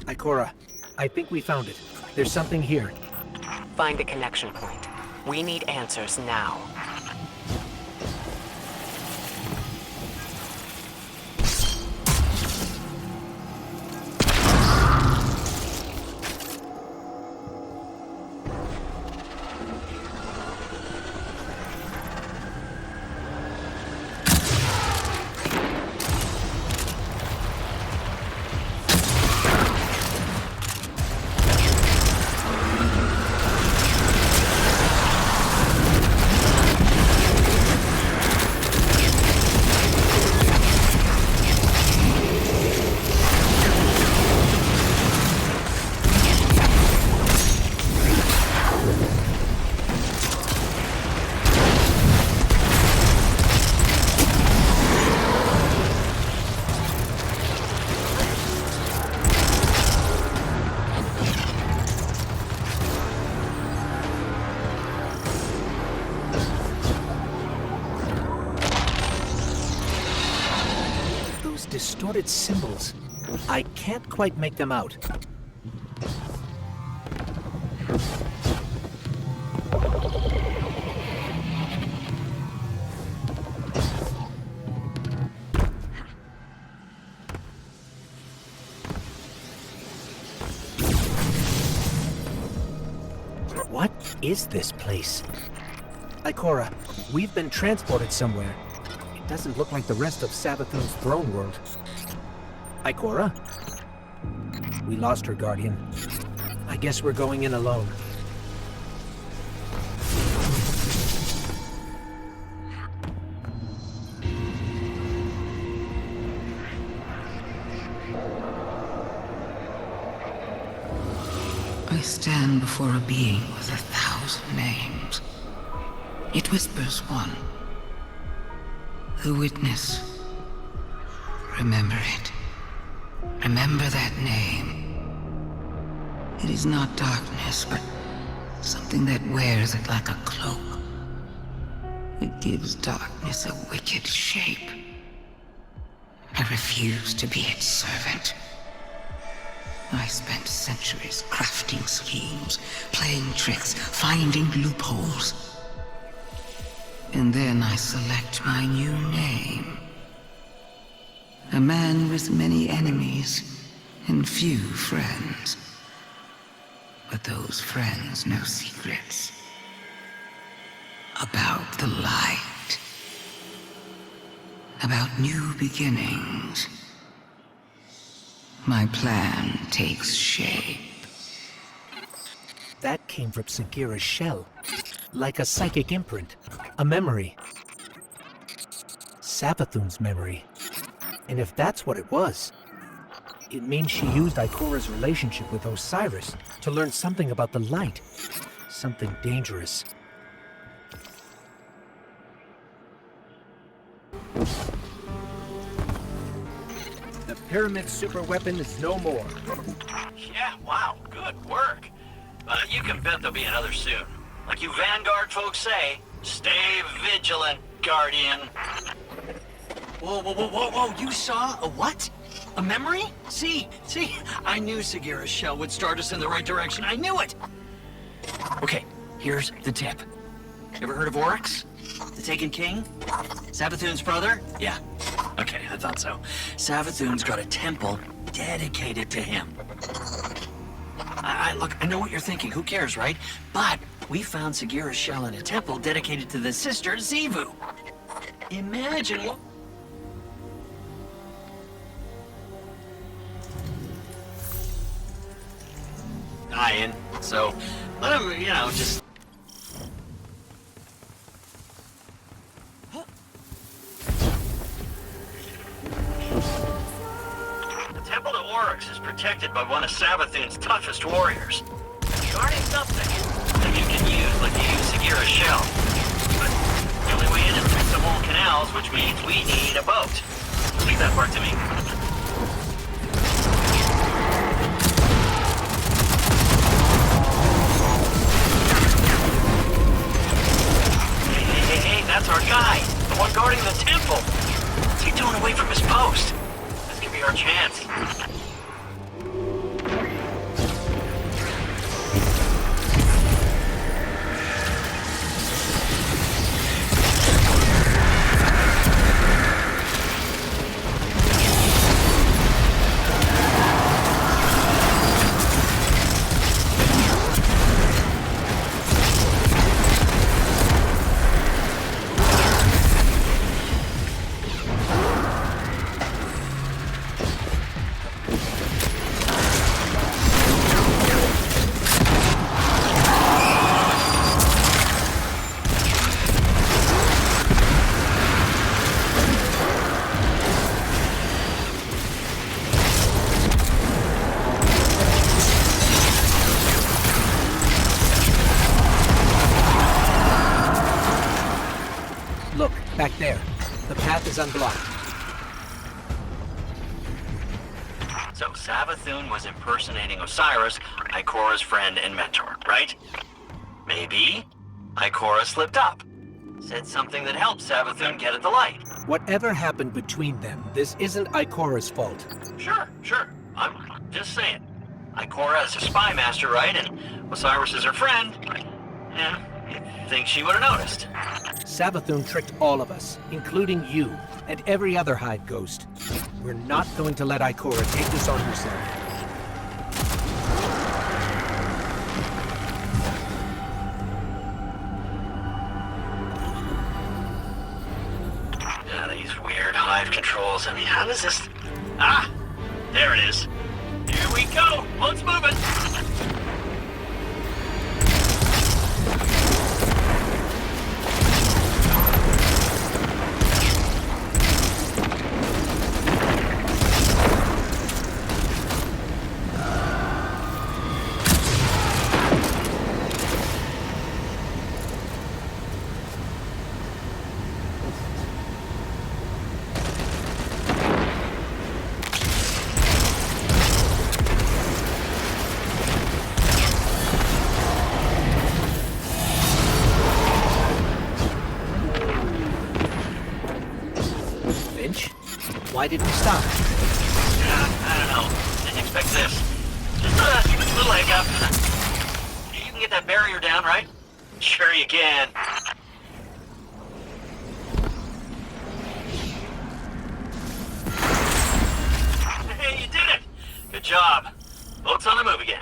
Ikora, I think we found it. There's something here. Find the connection point. We need answers now. those distorted symbols. I can't quite make them out. What is this place? Ikora, we've been transported somewhere. It doesn't look like the rest of Savathun's throne world. Ikora? We lost her, Guardian. I guess we're going in alone. I stand before a being with 1,000 names. It whispers one. The witness. Remember it. Remember that name. It is not darkness, but something that wears it like a cloak. It gives darkness a wicked shape. I refuse to be its servant. I spent centuries crafting schemes, playing tricks, finding loopholes. And then I select my new name. A man with many enemies and few friends. But those friends know secrets. About the light. About new beginnings. My plan takes shape. That came from Sagira's shell. Like a psychic imprint. A memory. Savathun's memory. And if that's what it was, it means she used Ikora's relationship with Osiris to learn something about the light. Something dangerous. The pyramid superweapon is no more. Yeah, wow, good work. You can bet there'll be another soon. Like you Vanguard folks say, stay vigilant, Guardian. Whoa, whoa, whoa, whoa, whoa, you saw a what? A memory? See, I knew Sagira's shell would start us in the right direction. I knew it! Okay, here's the tip. Ever heard of Oryx? The Taken King? Savathun's brother? Yeah. Okay, I thought so. Savathun's got a temple dedicated to him. Look, I know what you're thinking. Who cares, right? But we found Sagira's shell in a temple dedicated to the sister Zivu. Imagine what... dying, so let him, just... The Temple to Oryx is protected by one of Savathun's toughest warriors. Guarding something that you can use like you use Sagira's shell. But the only way in is through some old canals, which means we need a boat. Leave that part to me. That's our guy, the one guarding the temple. What's he doing away from his post? This could be our chance. Back there. The path is unblocked. So Savathun was impersonating Osiris, Ikora's friend and mentor, right? Maybe Ikora slipped up. Said something that helped Savathun get at the light. Whatever happened between them, this isn't Ikora's fault. Sure. I'm just saying. Ikora is a spy master, right? And Osiris is her friend. Yeah, you'd think she would have noticed. Savathun tricked all of us, including you, and every other Hive ghost. We're not going to let Ikora take this on herself. These weird Hive controls. I mean, how does this... Ah! There it is. Here we go! Let's move it! Why did we stop? I don't know. Didn't expect this. Just a little hiccup. You can get that barrier down, right? Sure you can. Hey, you did it! Good job. Boat's on the move again.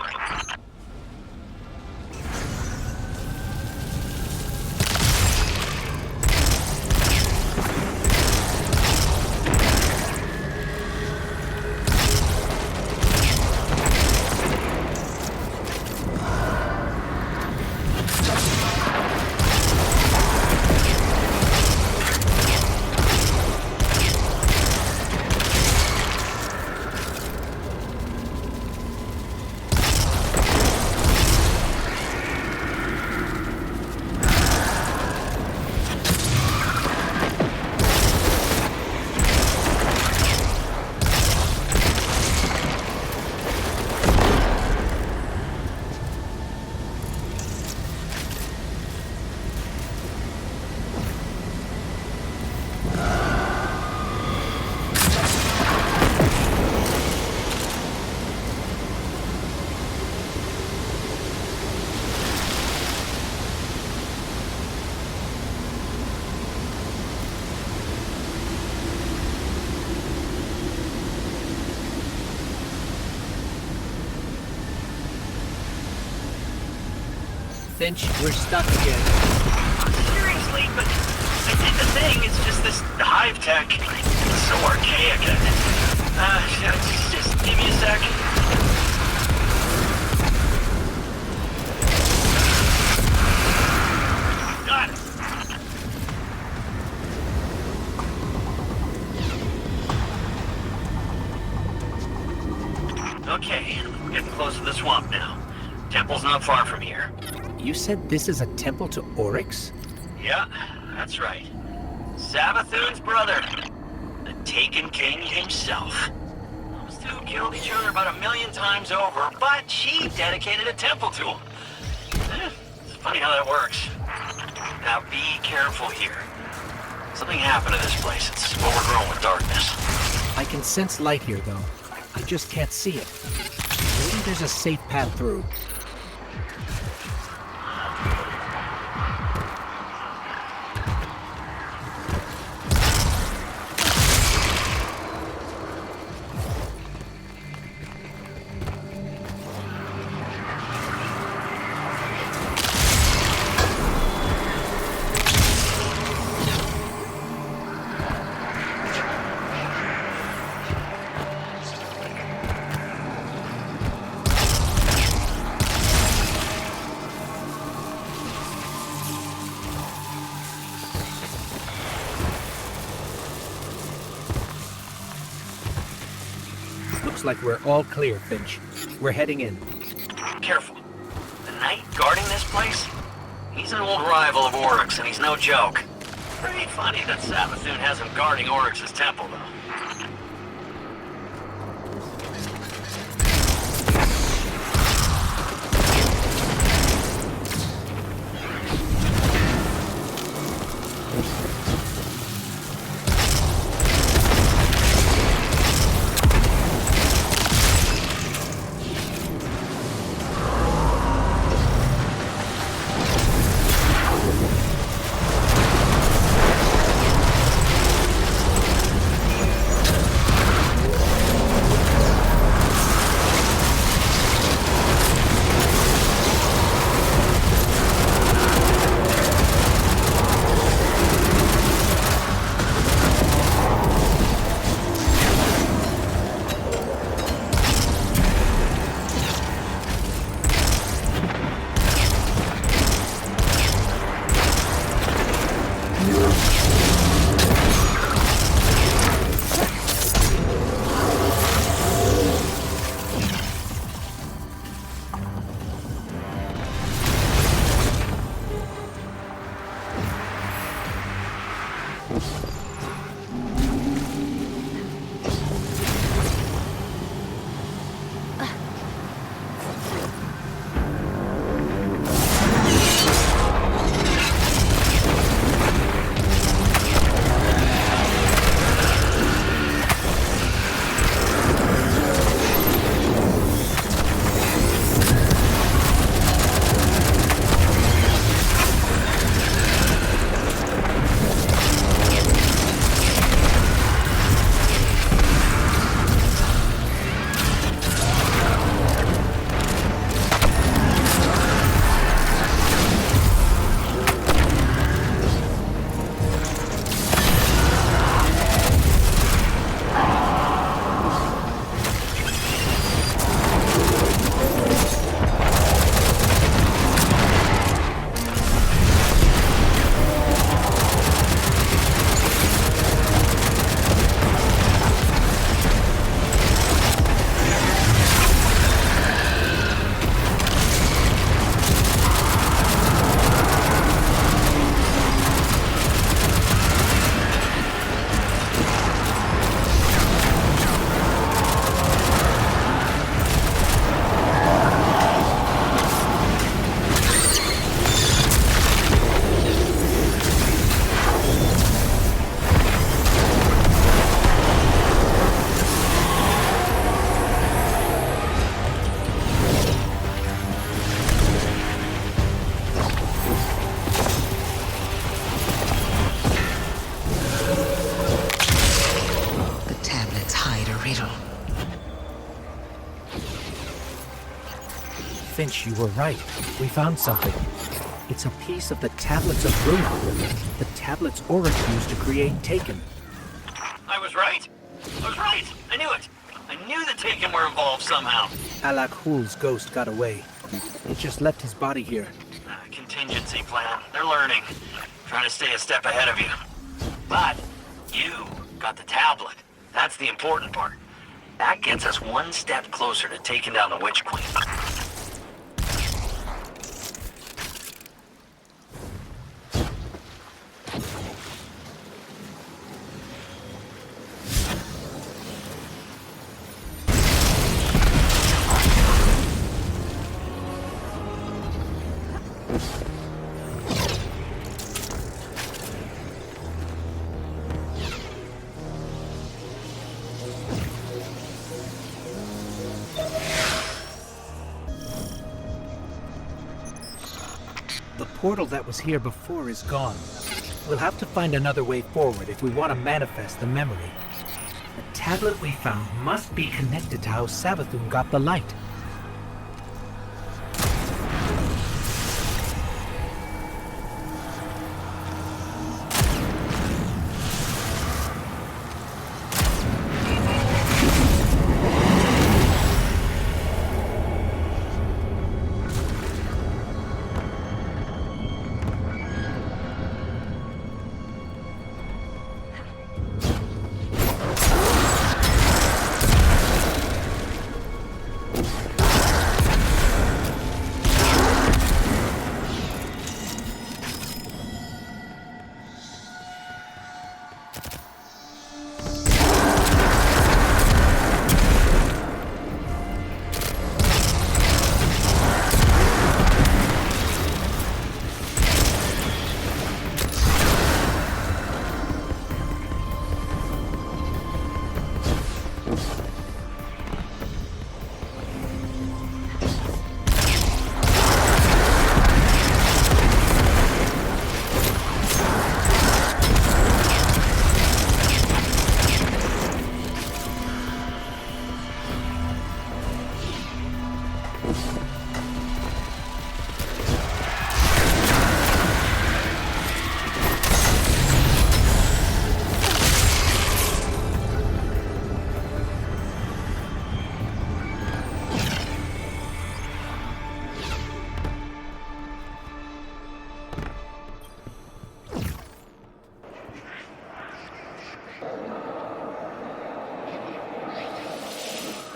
Finch, we're stuck again. Seriously, but I did the thing. It's just this Hive tech. It's so archaic. Just give me a sec. Got it. Okay, we're getting close to the swamp now. Temple's not far from here. You said this is a temple to Oryx? Yeah, that's right. Savathun's brother. The Taken King himself. Those two killed each other about 1,000,000 times over, but she dedicated a temple to him. It's funny how that works. Now be careful here. Something happened to this place. It's overgrown with darkness. I can sense light here, though. I just can't see it. Maybe there's a safe path through. Looks like we're all clear, Finch. We're heading in. Careful. The knight guarding this place? He's an old rival of Oryx, and he's no joke. Pretty funny that Savathun has him guarding Oryx's temple, though. riddle. Finch, you were right. We found something. It's a piece of the tablets of Ruin. The tablets Auric used to create Taken. I was right. I was right. I knew it. I knew the Taken were involved somehow. Alak Hul's ghost got away. He just left his body here. Contingency plan. They're learning. Trying to stay a step ahead of you. But you got the tablet. That's the important part. That gets us one step closer to taking down the Witch Queen. The portal that was here before is gone. We'll have to find another way forward if we want to manifest the memory. The tablet we found must be connected to how Savathun got the light.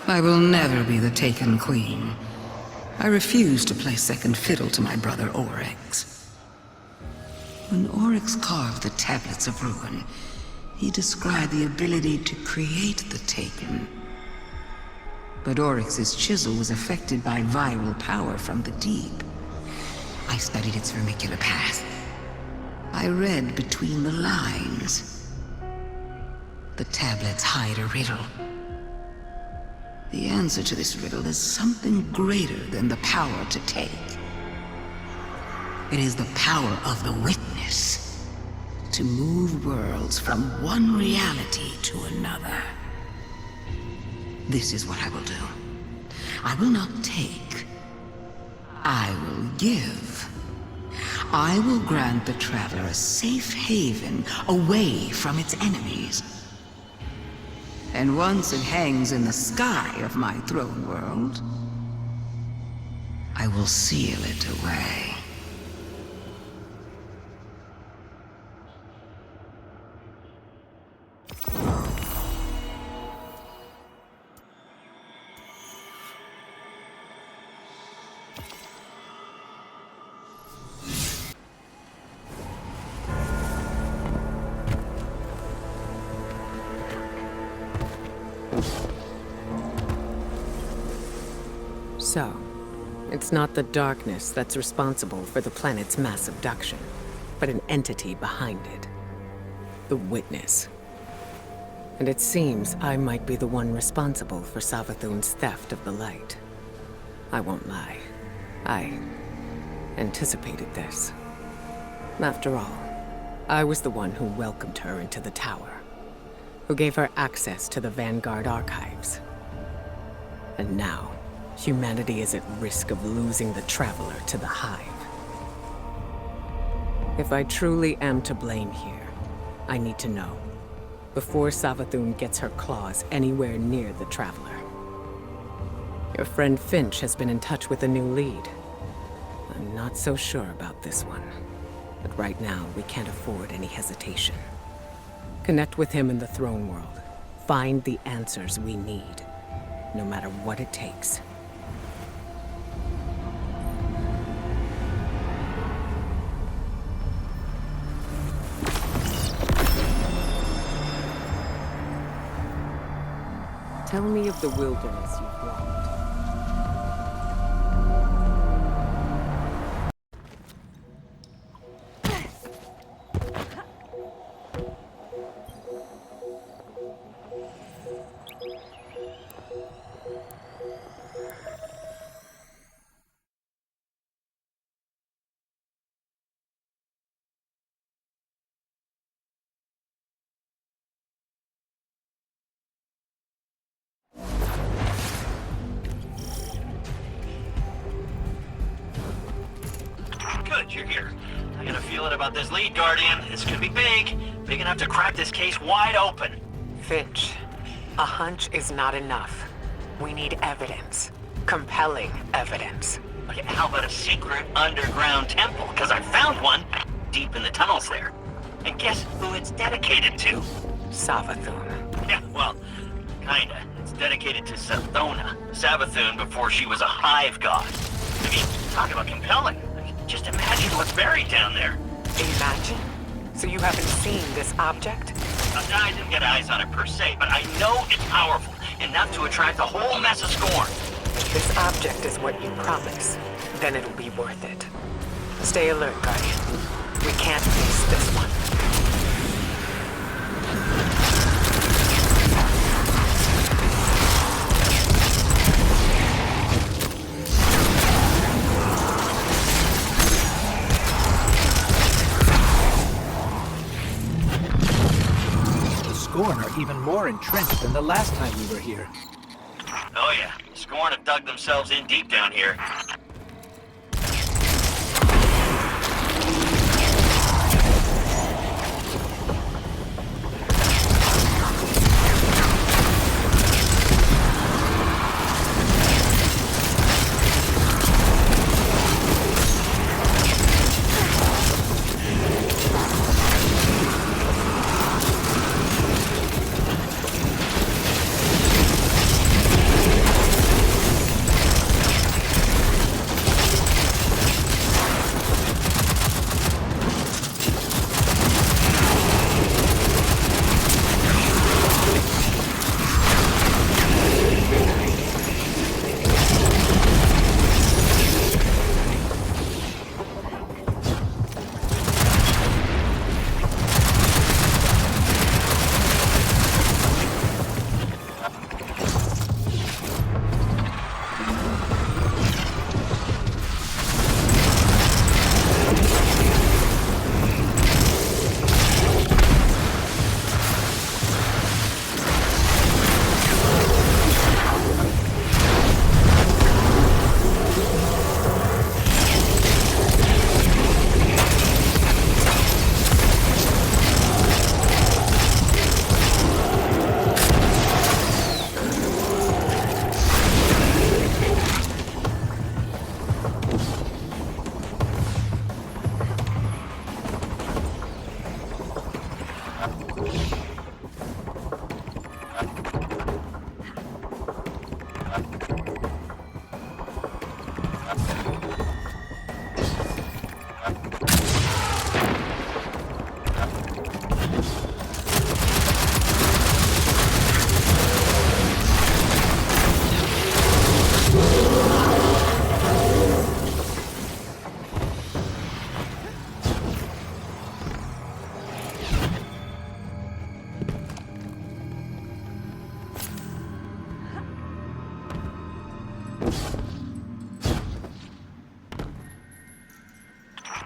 I will never be the Taken Queen. I refuse to play second fiddle to my brother Oryx. When Oryx carved the Tablets of Ruin, he described the ability to create the Taken. But Oryx's chisel was affected by viral power from the deep. I studied its vermicular path. I read between the lines. The tablets hide a riddle. The answer to this riddle is something greater than the power to take. It is the power of the witness to move worlds from one reality to another. This is what I will do. I will not take. I will give. I will grant the traveler a safe haven away from its enemies. And once it hangs in the sky of my throne world, I will seal it away. So, it's not the darkness that's responsible for the planet's mass abduction, but an entity behind it. The Witness. And it seems I might be the one responsible for Savathun's theft of the light. I won't lie. I anticipated this. After all, I was the one who welcomed her into the tower. who gave her access to the Vanguard archives. And now, humanity is at risk of losing the Traveler to the Hive. If I truly am to blame here, I need to know, before Savathun gets her claws anywhere near the Traveler. Your friend Finch has been in touch with a new lead. I'm not so sure about this one, but right now we can't afford any hesitation. Connect with him in the Throne World. Find the answers we need, no matter what it takes. Tell me of the wilderness you've walked. Good, you're here. I got a feeling about this lead, Guardian. This could be big. Big enough to crack this case wide open. Finch, a hunch is not enough. We need evidence. Compelling evidence. Okay, how about a secret underground temple? Because I found one deep in the tunnels there. And guess who it's dedicated to? Savathun. Yeah, well, kinda. It's dedicated to Savathun before she was a hive god. I mean, talk about compelling. Just imagine what's buried down there. Imagine? So you haven't seen this object? I didn't get eyes on it per se, but I know it's powerful. Enough to attract a whole mess of scorn. If this object is what you promise, then it'll be worth it. Stay alert, Guardian. We can't miss this one. Scorn are even more entrenched than the last time we were here. Oh yeah, Scorn have dug themselves in deep down here.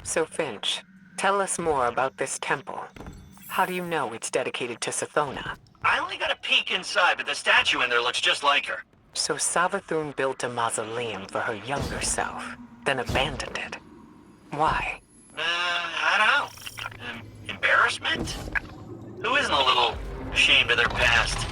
So Finch, tell us more about this temple. How do you know it's dedicated to Sathona? I only got a peek inside, but the statue in there looks just like her. So Savathun built a mausoleum for her younger self, then abandoned it. Why? I don't know. Embarrassment? Who isn't a little ashamed of their past?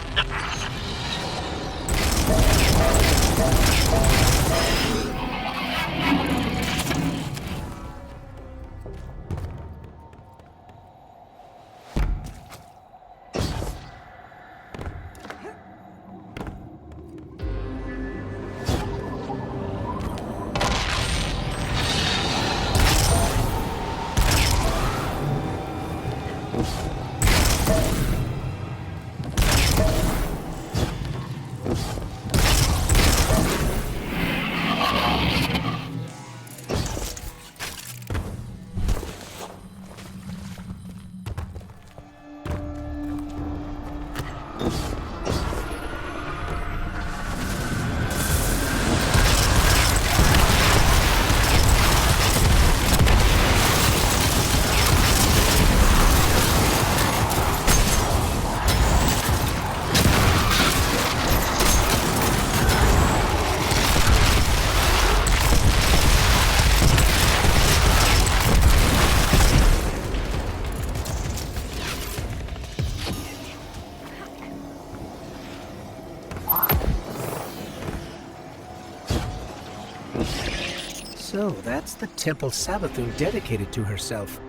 So, that's the temple Savathun dedicated to herself.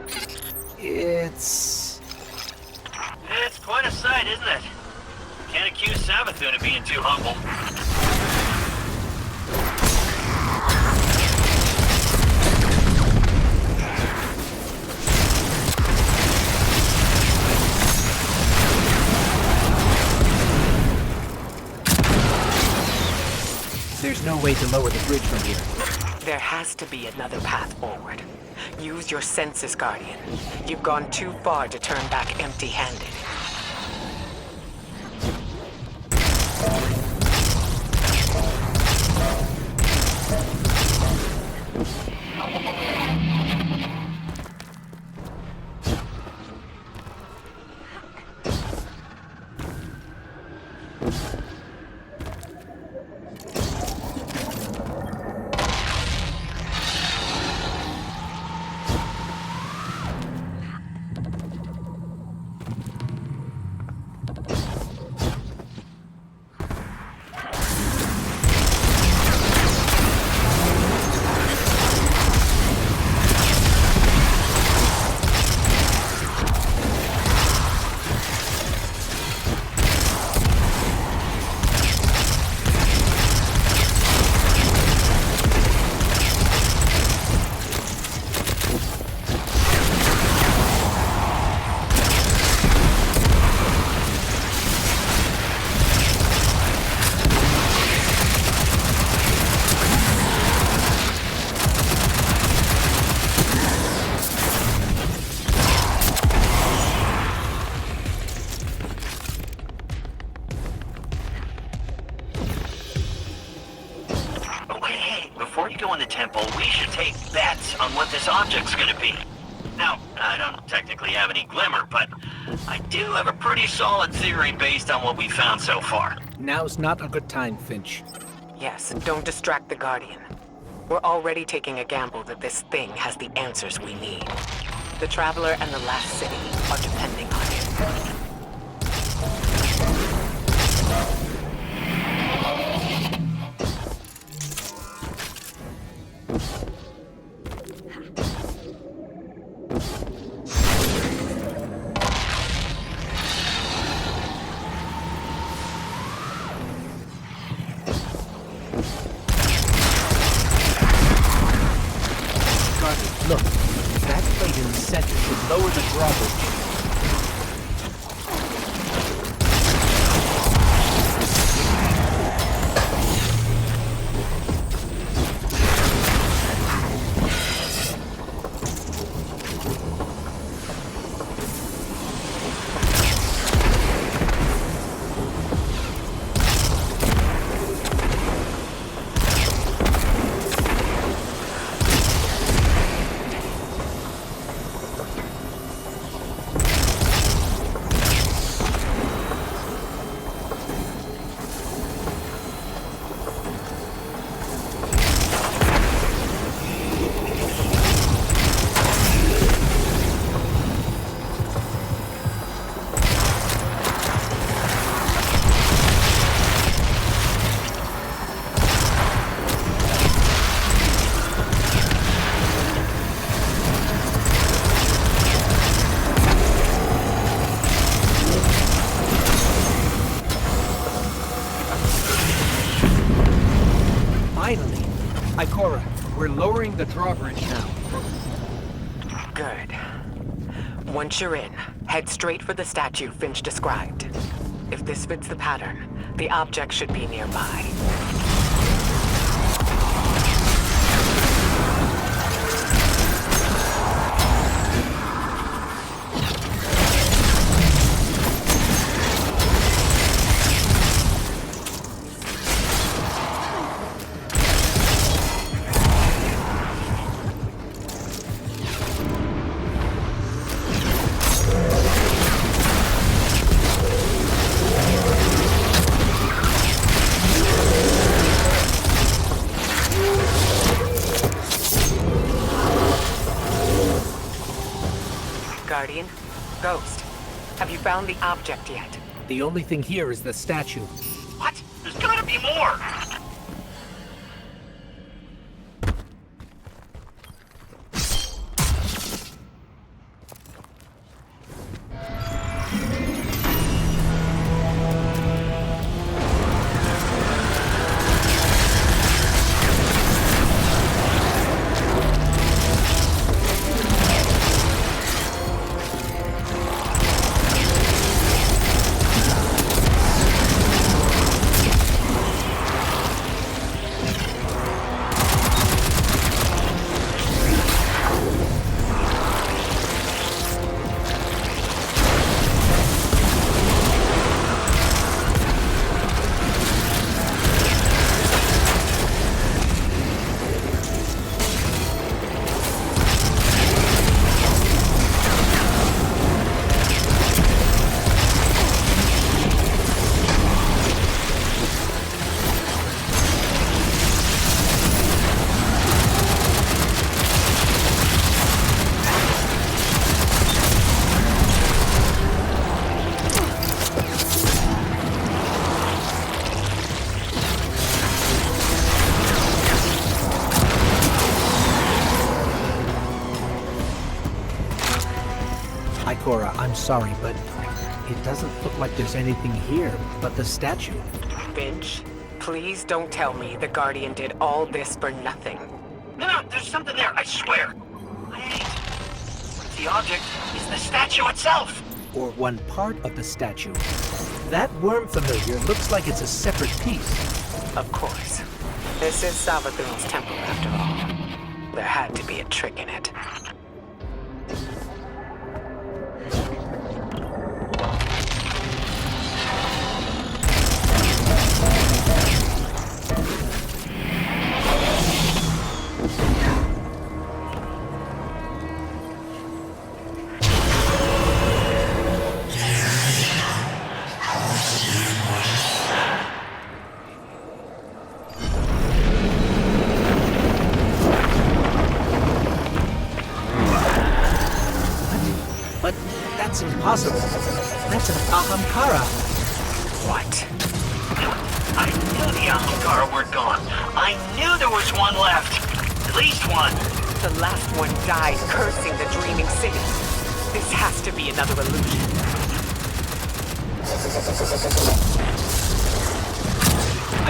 It's quite a sight, isn't it? Can't accuse Savathun of being too humble. There's no way to lower the bridge from here. There has to be another path forward. Use your senses, Guardian. You've gone too far to turn back empty-handed. Before you go in the temple, we should take bets on what this object's gonna be. Now, I don't technically have any glimmer, but I do have a pretty solid theory based on what we found so far. Now's not a good time, Finch. Yes, don't distract the Guardian. We're already taking a gamble that this thing has the answers we need. The Traveler and the Last City are depending on it. Look, that plate in the center should lower the drawbridge. Ikora, we're lowering the drawbridge now. Good. Once you're in, head straight for the statue Finch described. If this fits the pattern, the object should be nearby. Guardian, Ghost, have you found the object yet? The only thing here is the statue. What? There's gotta be more! Ikora, I'm sorry, but it doesn't look like there's anything here but the statue. Finch, please don't tell me the Guardian did all this for nothing. No, there's something there, I swear. Wait. The object is the statue itself. Or one part of the statue. That worm familiar looks like it's a separate piece. Of course. This is Savathun's temple, after all. There had to be a trick in it. That's impossible. That's an Ahamkara. What? I knew the Ahamkara were gone. I knew there was one left. At least one. The last one died cursing the dreaming city. This has to be another illusion.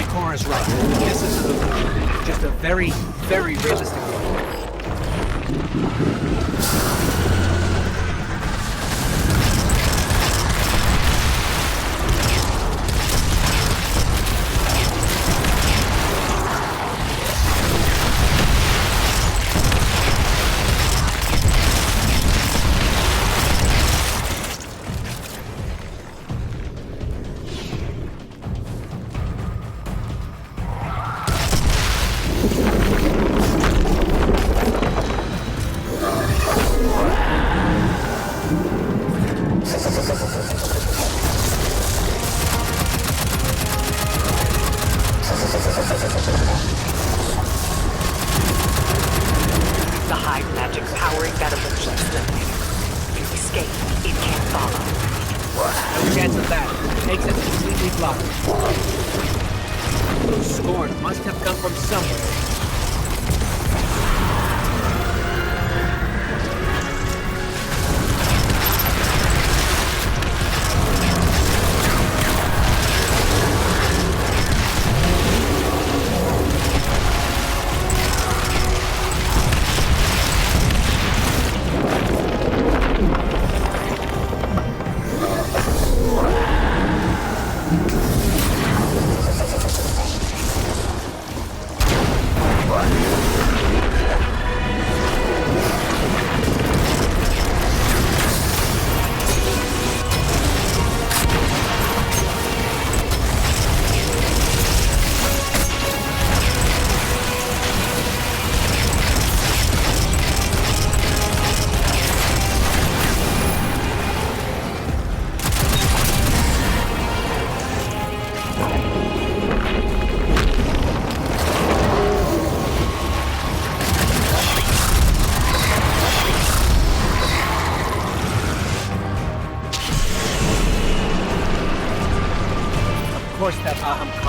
Ikora's right. This is an illusion. Just a very, very realistic one. The hive magic powering that illusion is limited. If you escape, it can't follow. No chance of that. It makes it completely blocked. Those scorn must have come from somewhere.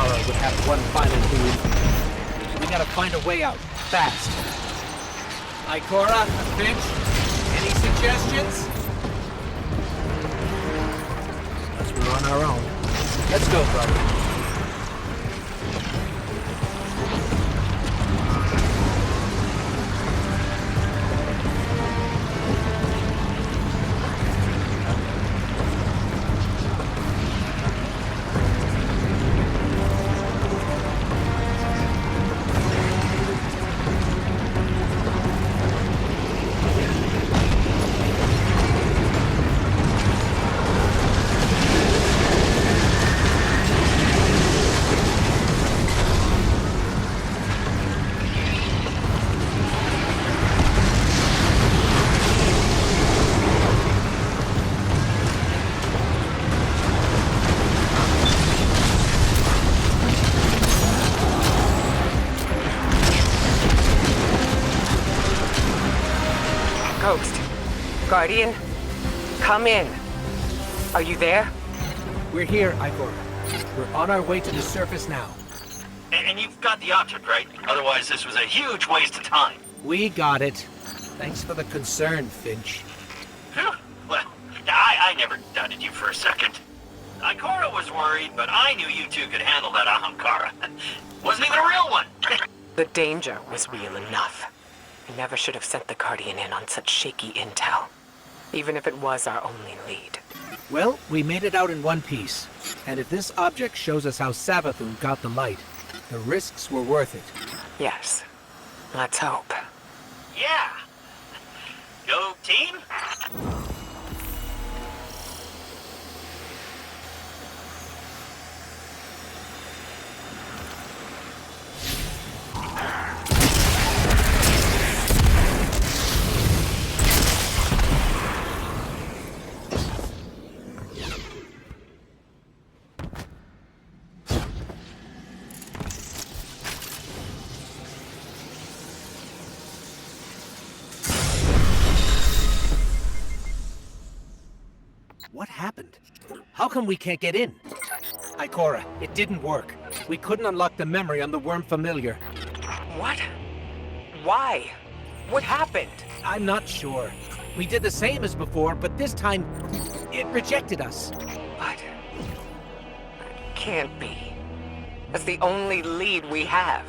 Ankara would have one final move. We gotta find a way out, fast. Ikora, Finch, any suggestions? Unless we're on our own. Let's go, brother. Ghost. Guardian. Come in. Are you there? We're here, Ikora. We're on our way to the surface now. And you've got the object, right? Otherwise, this was a huge waste of time. We got it. Thanks for the concern, Finch. Phew. Well, I never doubted you for a second. Ikora was worried, but I knew you two could handle that Ahamkara. Wasn't even a real one. The danger was real enough. We never should have sent the Guardian in on such shaky intel. Even if it was our only lead. Well, we made it out in one piece. And if this object shows us how Savathun got the light, the risks were worth it. Yes. Let's hope. Yeah. Go team. What happened? How come we can't get in? Ikora, it didn't work. We couldn't unlock the memory on the worm familiar. What? Why? What happened? I'm not sure. We did the same as before, but this time, it rejected us. But... it can't be. That's the only lead we have.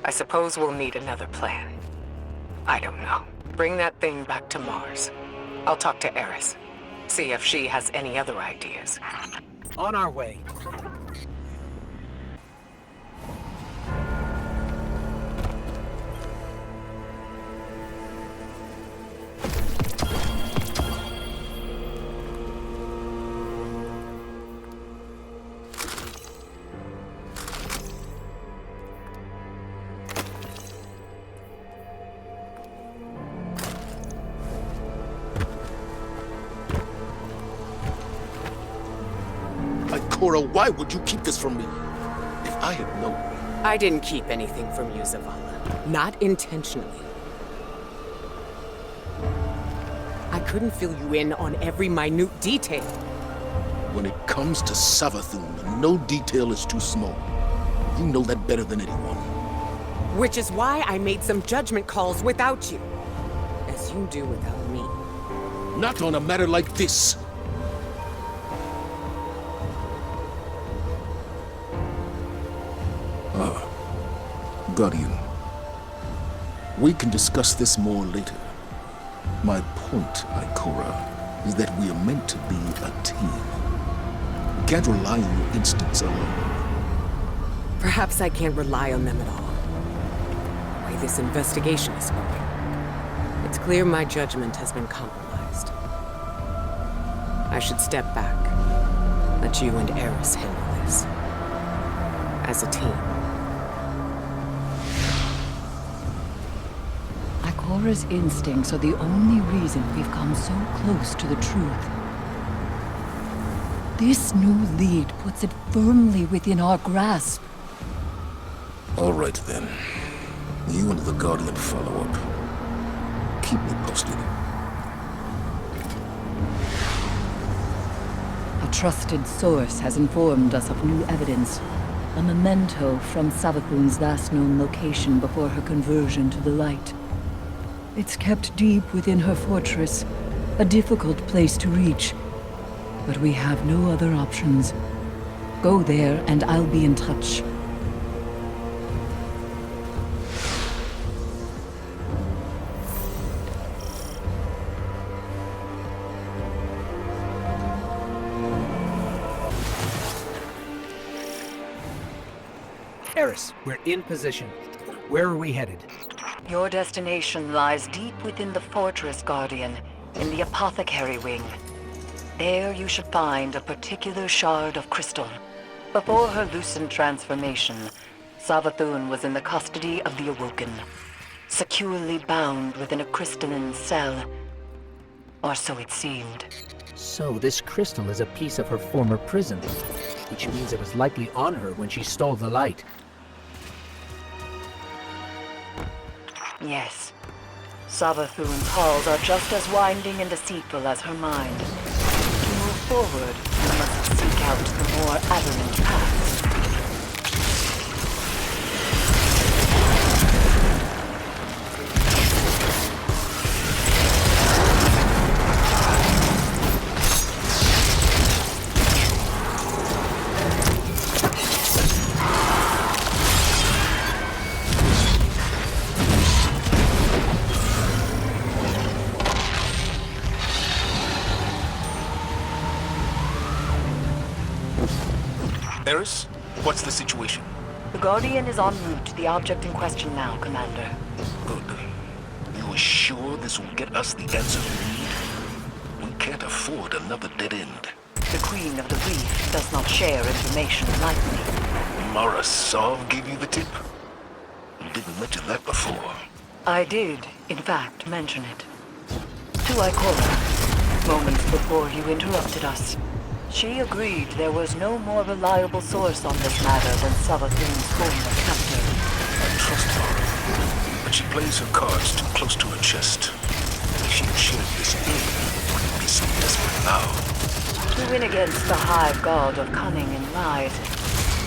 I suppose we'll need another plan. I don't know. Bring that thing back to Mars. I'll talk to Eris. See if she has any other ideas. On our way. Ikora, why would you keep this from me? If I had known... I didn't keep anything from you, Zavala. Not intentionally. I couldn't fill you in on every minute detail. When it comes to Savathun, no detail is too small. You know that better than anyone. Which is why I made some judgment calls without you. As you do without me. Not on a matter like this. Guardian. We can discuss this more later. My point, Ikora, is that we are meant to be a team. You can't rely on your instincts alone. Perhaps I can't rely on them at all. The way this investigation is going, it's clear my judgment has been compromised. I should step back. Let you and Eris handle this. As a team. Ikora's instincts are the only reason we've come so close to the truth. This new lead puts it firmly within our grasp. All right, then. You and the Guardian follow up. Keep me posted. A trusted source has informed us of new evidence. A memento from Savathun's last known location before her conversion to the light. It's kept deep within her fortress, a difficult place to reach. But we have no other options. Go there and I'll be in touch. Eris, we're in position. Where are we headed? Your destination lies deep within the fortress, Guardian, in the apothecary wing. There you should find a particular shard of crystal. Before her lucent transformation, Savathun was in the custody of the Awoken, securely bound within a crystalline cell. Or so it seemed. So this crystal is a piece of her former prison, which means it was likely on her when she stole the light. Yes. Savathun's halls are just as winding and deceitful as her mind. To move forward, you must seek out the more aberrant paths. Eris, what's the situation? The Guardian is en route to the object in question now, Commander. Good. You are sure this will get us the answer we need? We can't afford another dead end. The Queen of the Reef does not share information lightly. Mara Sov gave you the tip? You didn't mention that before. I did, in fact, mention it. To Ikora, moments before you interrupted us. She agreed there was no more reliable source on this matter than Savathun's former captor. I trust her, but she plays her cards too close to her chest. If she had shared this earlier, wouldn't be so desperate now. To win against the High God of cunning and lies,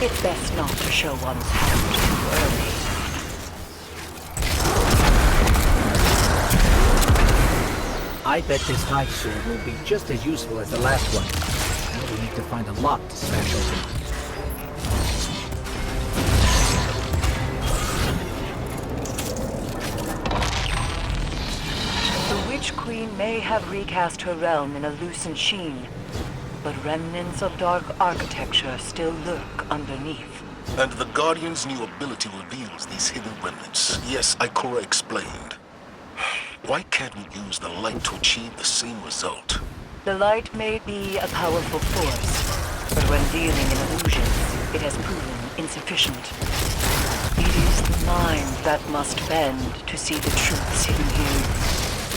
it's best not to show one's hand too early. I bet this hide sword will be just as useful as the last one. Now we need to find a lock to smash open. The Witch Queen may have recast her realm in a lucent sheen, but remnants of dark architecture still lurk underneath. And the Guardian's new ability reveals these hidden remnants. Yes, Ikora explained. Why can't we use the light to achieve the same result? The light may be a powerful force, but when dealing in illusions, it has proven insufficient. It is the mind that must bend to see the truths hidden here.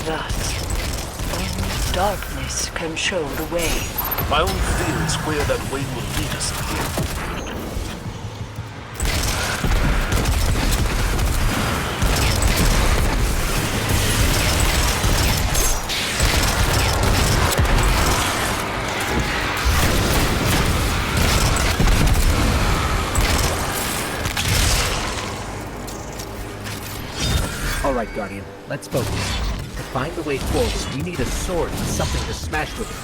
Thus, only darkness can show the way. My only fear is where that way will lead us again. All right, Guardian, let's focus. To find the way forward, we need a sword and something to smash with it.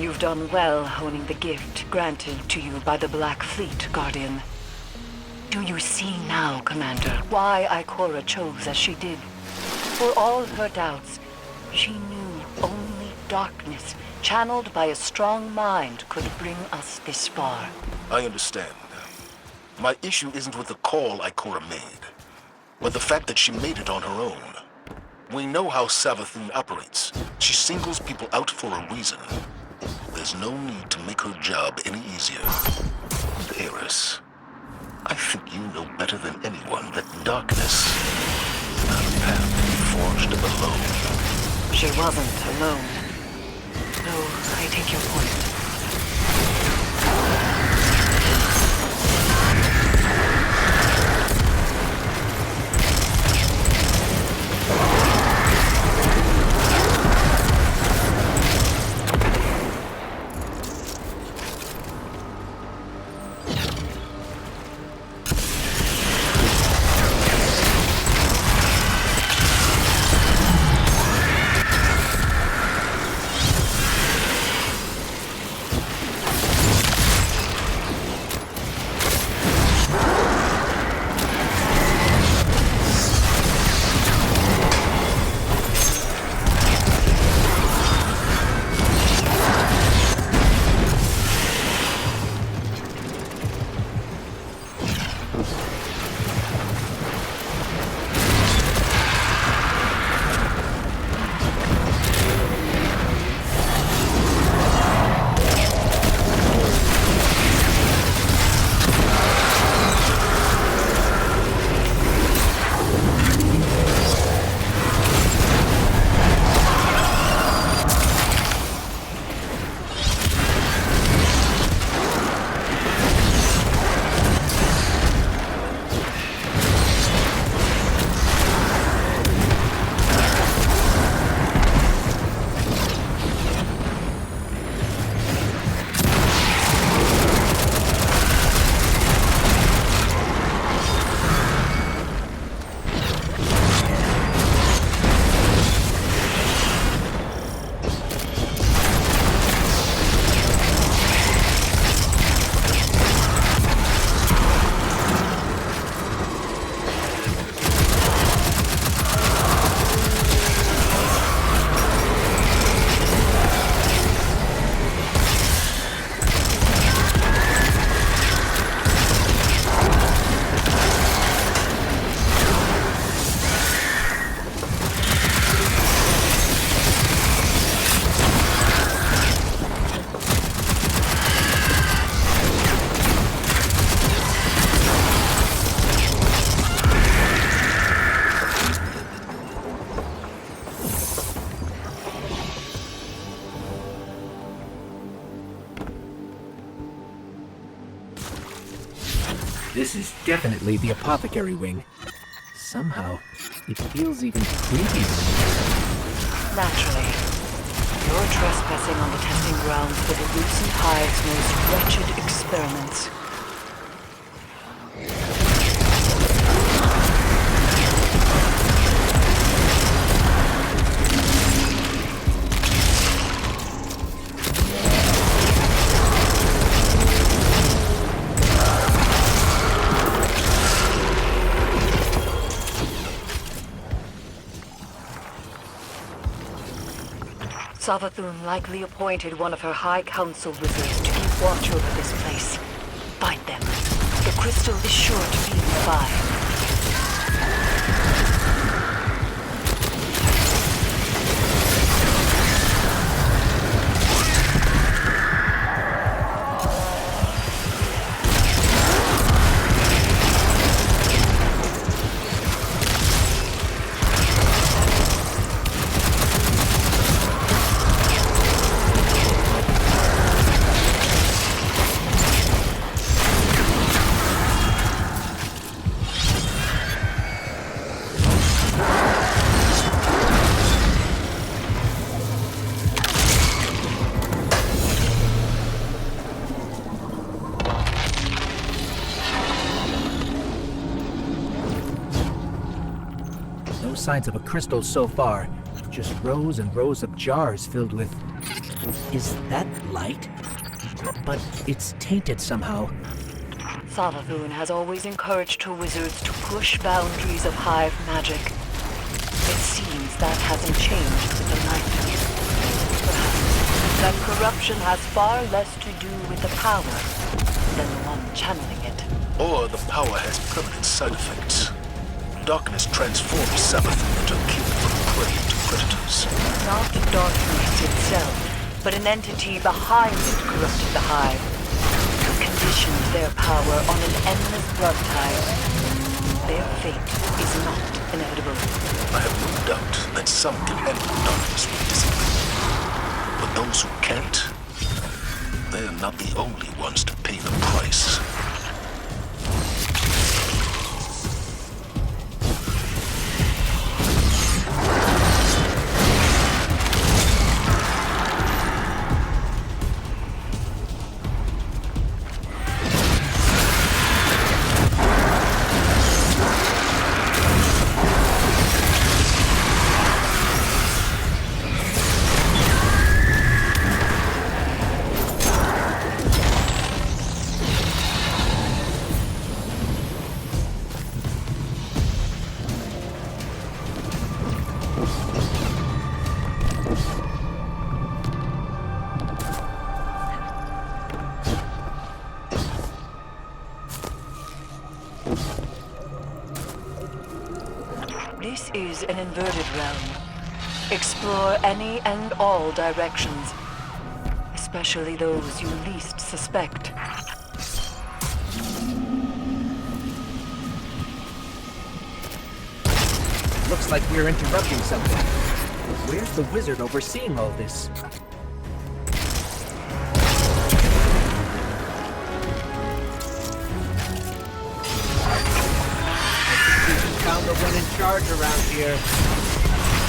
You've done well honing the gift granted to you by the Black Fleet, Guardian. Do you see now, Commander, why Ikora chose as she did? For all her doubts, she knew only darkness, channeled by a strong mind, could bring us this far. I understand. My issue isn't with the call Ikora made, but the fact that she made it on her own. We know how Savathun operates. She singles people out for a reason. There's no need to make her job any easier. Eris, I think you know better than anyone that darkness is not a path to be forged alone. She wasn't alone. No, I take your point. This is definitely the apothecary wing. Somehow, it feels even creepier. Naturally. You're trespassing on the testing grounds for the Lucent Hive's most wretched experiments. Savathun likely appointed one of her High Council wizards to keep watch over this place. Find them. The crystal is sure to be nearby. No signs of a crystal so far, just rows and rows of jars filled with Is that light? But it's tainted somehow. Savathun has always encouraged her wizards to push boundaries of hive magic. It seems that hasn't changed with the night. Perhaps that corruption has far less to do with the power than the one channeling it. Or the power has permanent side effects. Darkness transforms Savathun into a kill from prey to predators. Not darkness itself, but an entity behind it corrupted the hive. Conditioned their power on an endless blood tide. Their fate is not inevitable. I have no doubt that some can handle darkness with discipline. But those who can't, they're not the only ones to pay the price. This is an inverted realm. Explore any and all directions, especially those you least suspect. Looks like we're interrupting something. Where's the wizard overseeing all this? Found the one in charge around here.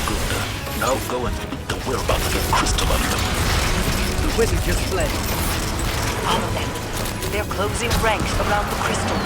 Good. Now go and beat the whereabouts of the crystal out of them. The wizard just fled. Follow them. They're closing ranks around the crystal.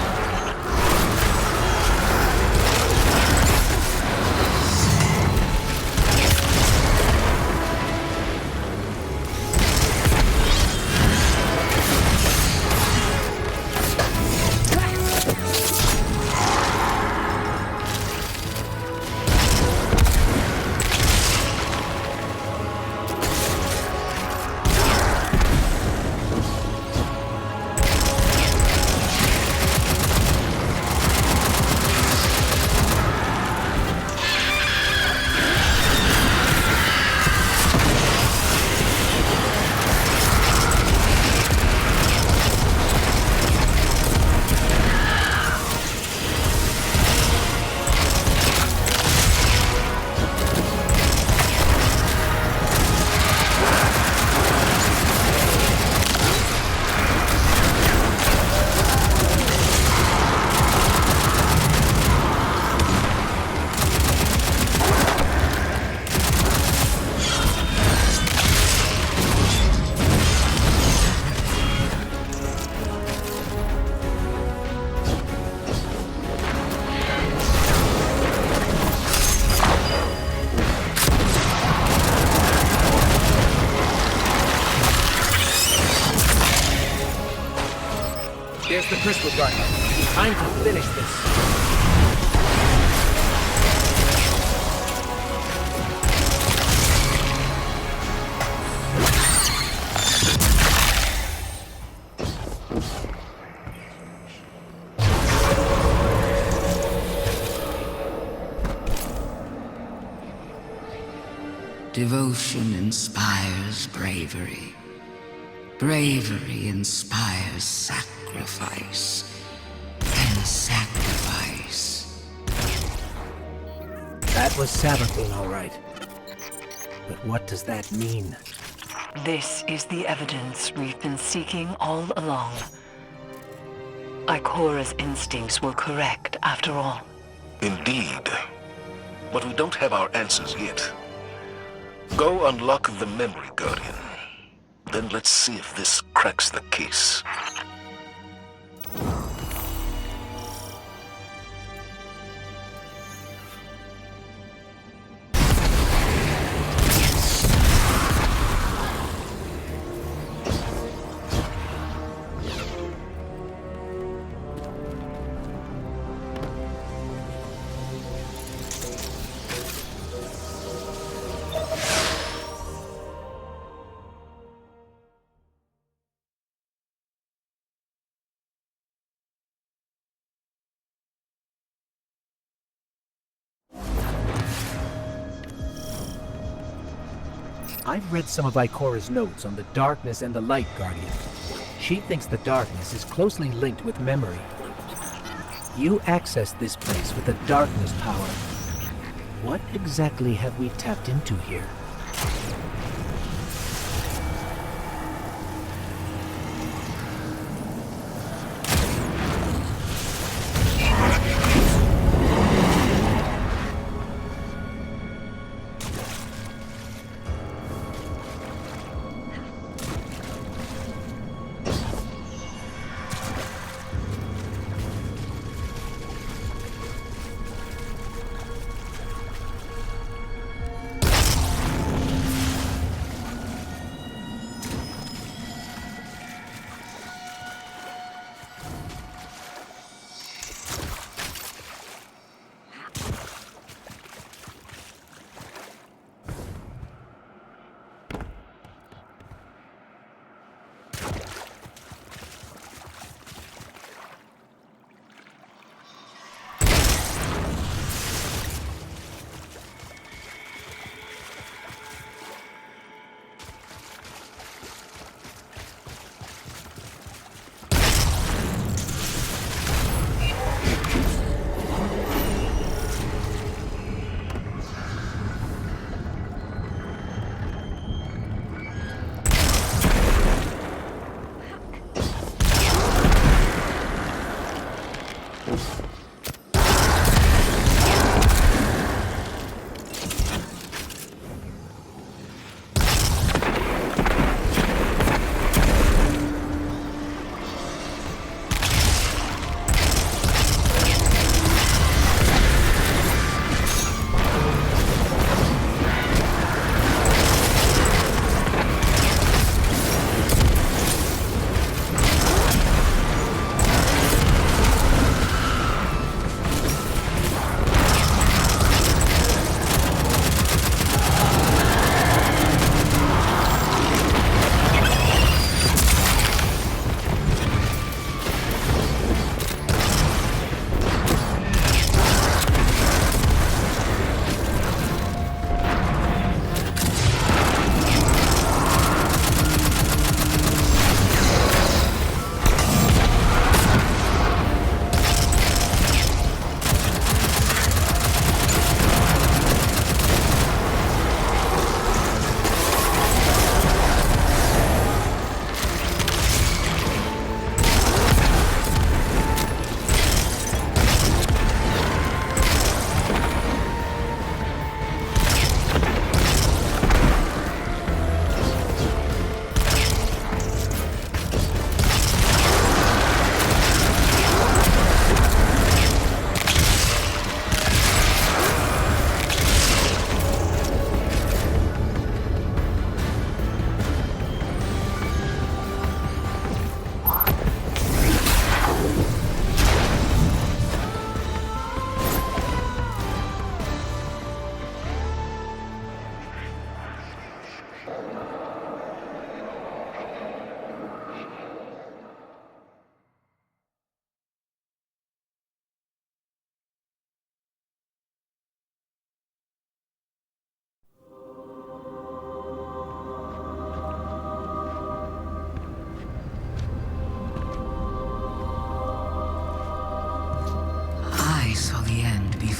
There's the crystal garden. Time to finish this. Devotion inspires bravery. Bravery inspires sacrifice. And sacrifice. That was Savathun, all right. But what does that mean? This is the evidence we've been seeking all along. Ikora's instincts were correct, after all. Indeed. But we don't have our answers yet. Go unlock the memory, Guardian. Then let's see if this cracks the case. I've read some of Ikora's notes on the darkness and the light, Guardian. She thinks the darkness is closely linked with memory. You accessed this place with the darkness power. What exactly have we tapped into here?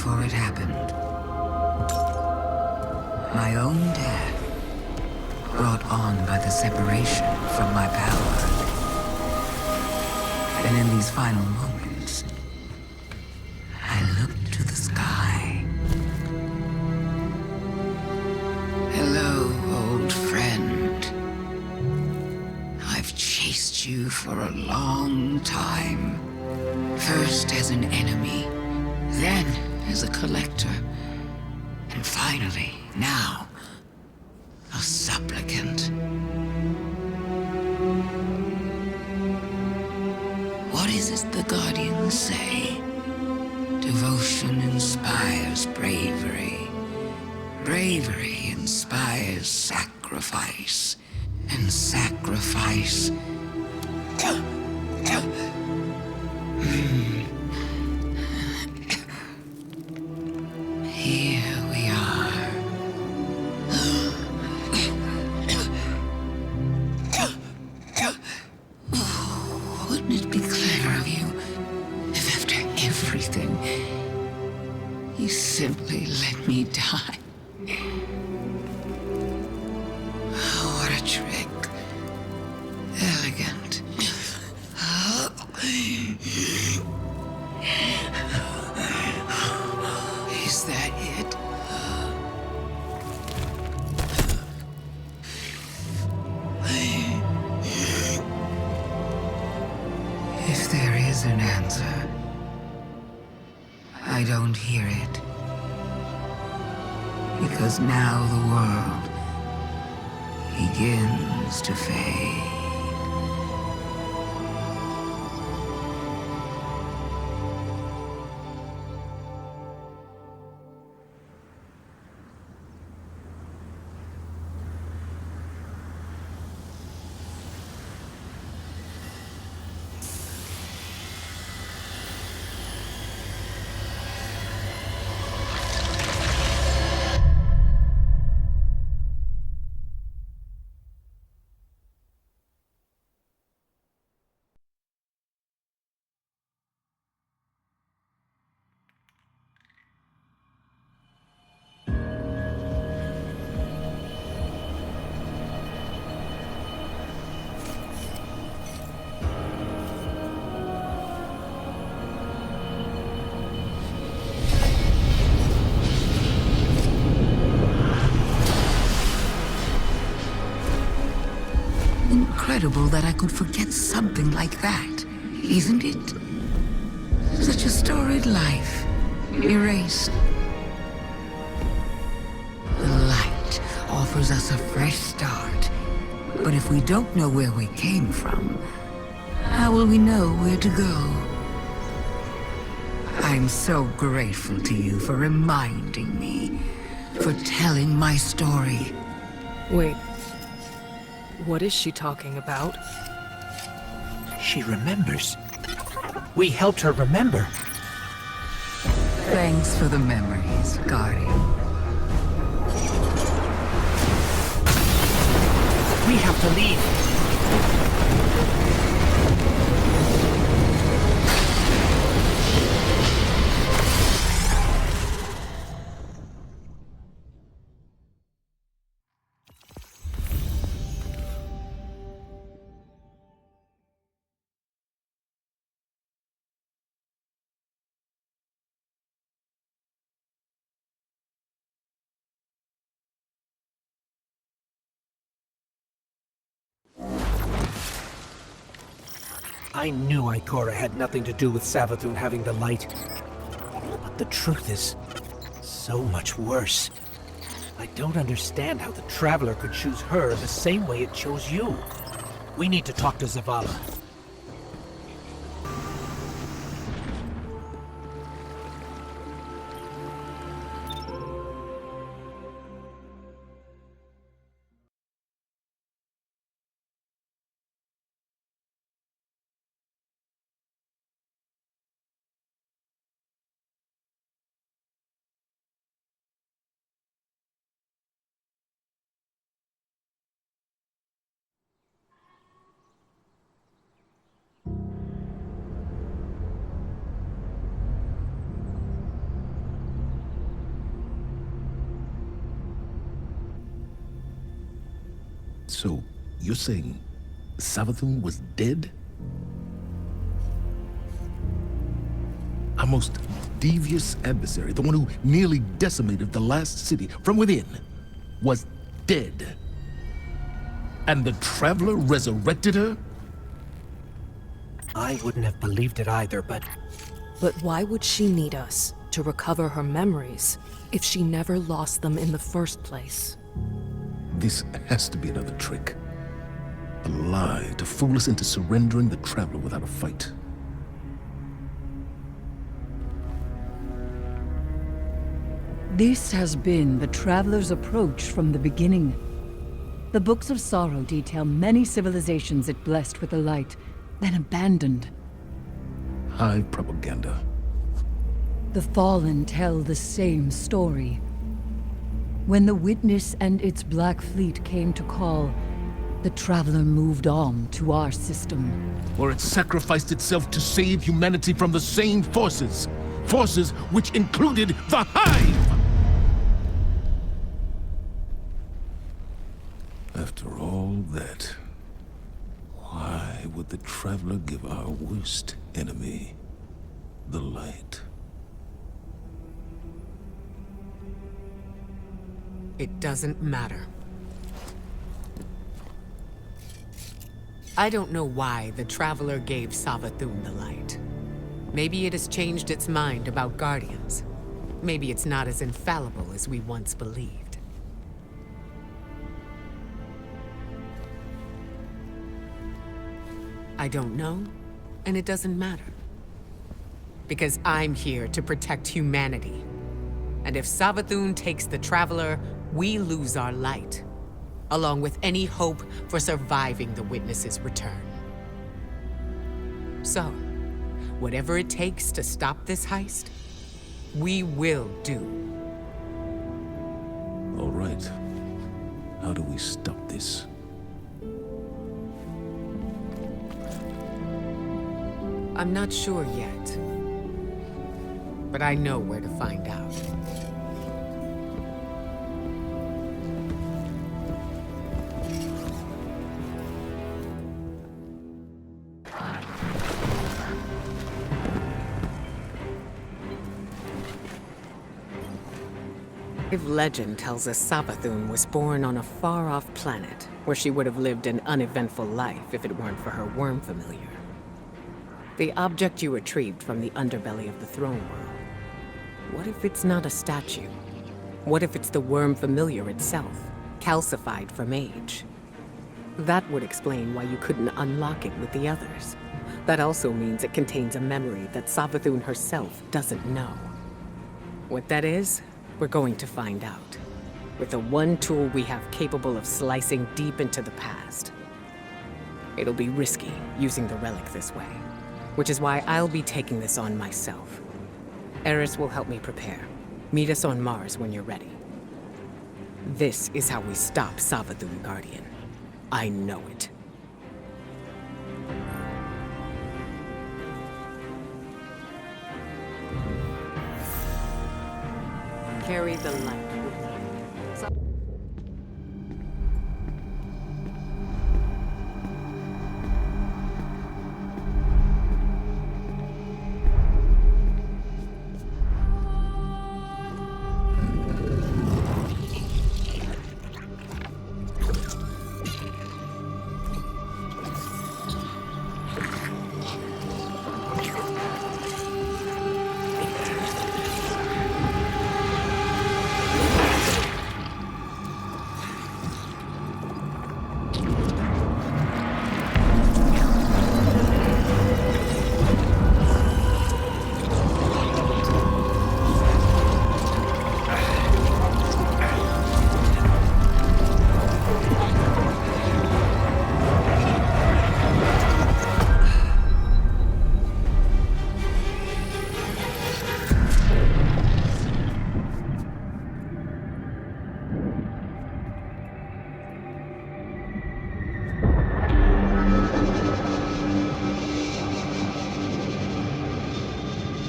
before it happened. My own death, brought on by the separation from my power. And in these final moments, I looked to the sky. Hello, old friend. I've chased you for a long time. First as an enemy, then as a collector, and finally, now, a supplicant. What is it the Guardians say? Devotion inspires bravery. Bravery inspires sacrifice. And sacrifice... Here we are. If there is an answer, I don't hear it. Because now the world begins to fade. Incredible that I could forget something like that, isn't it? Such a storied life, erased. The light offers us a fresh start, but if we don't know where we came from, how will we know where to go? I'm so grateful to you for reminding me, for telling my story. Wait. What is she talking about? She remembers. We helped her remember. Thanks for the memories, Guardian. We have to leave. I knew Ikora had nothing to do with Savathun having the light. But the truth is so much worse. I don't understand how the Traveler could choose her the same way it chose you. We need to talk to Zavala. So, you're saying Savathun was dead? Our most devious adversary, the one who nearly decimated the last city from within, was dead. And the Traveler resurrected her? I wouldn't have believed it either, but But why would she need us to recover her memories if she never lost them in the first place? This has to be another trick. A lie to fool us into surrendering the Traveler without a fight. This has been the Traveler's approach from the beginning. The Books of Sorrow detail many civilizations it blessed with the light, then abandoned. High propaganda. The Fallen tell the same story. When the Witness and its Black Fleet came to call, the Traveler moved on to our system. Or it sacrificed itself to save humanity from the same forces. Forces which included the Hive! After all that, why would the Traveler give our worst enemy the light? It doesn't matter. I don't know why the Traveler gave Savathun the light. Maybe it has changed its mind about Guardians. Maybe it's not as infallible as we once believed. I don't know, and it doesn't matter. Because I'm here to protect humanity. And if Savathun takes the Traveler, we lose our light, along with any hope for surviving the Witness's return. So, whatever it takes to stop this heist, we will do. All right. How do we stop this? I'm not sure yet, but I know where to find out. If legend tells us Savathun was born on a far-off planet, where she would have lived an uneventful life if it weren't for her worm familiar. The object you retrieved from the underbelly of the throne world. What if it's not a statue? What if it's the worm familiar itself, calcified from age? That would explain why you couldn't unlock it with the others. That also means it contains a memory that Savathun herself doesn't know. What that is, we're going to find out. With the one tool we have capable of slicing deep into the past. It'll be risky using the relic this way, which is why I'll be taking this on myself. Eris will help me prepare. Meet us on Mars when you're ready. This is how we stop Savathun, Guardian. I know it. Carry the light with you.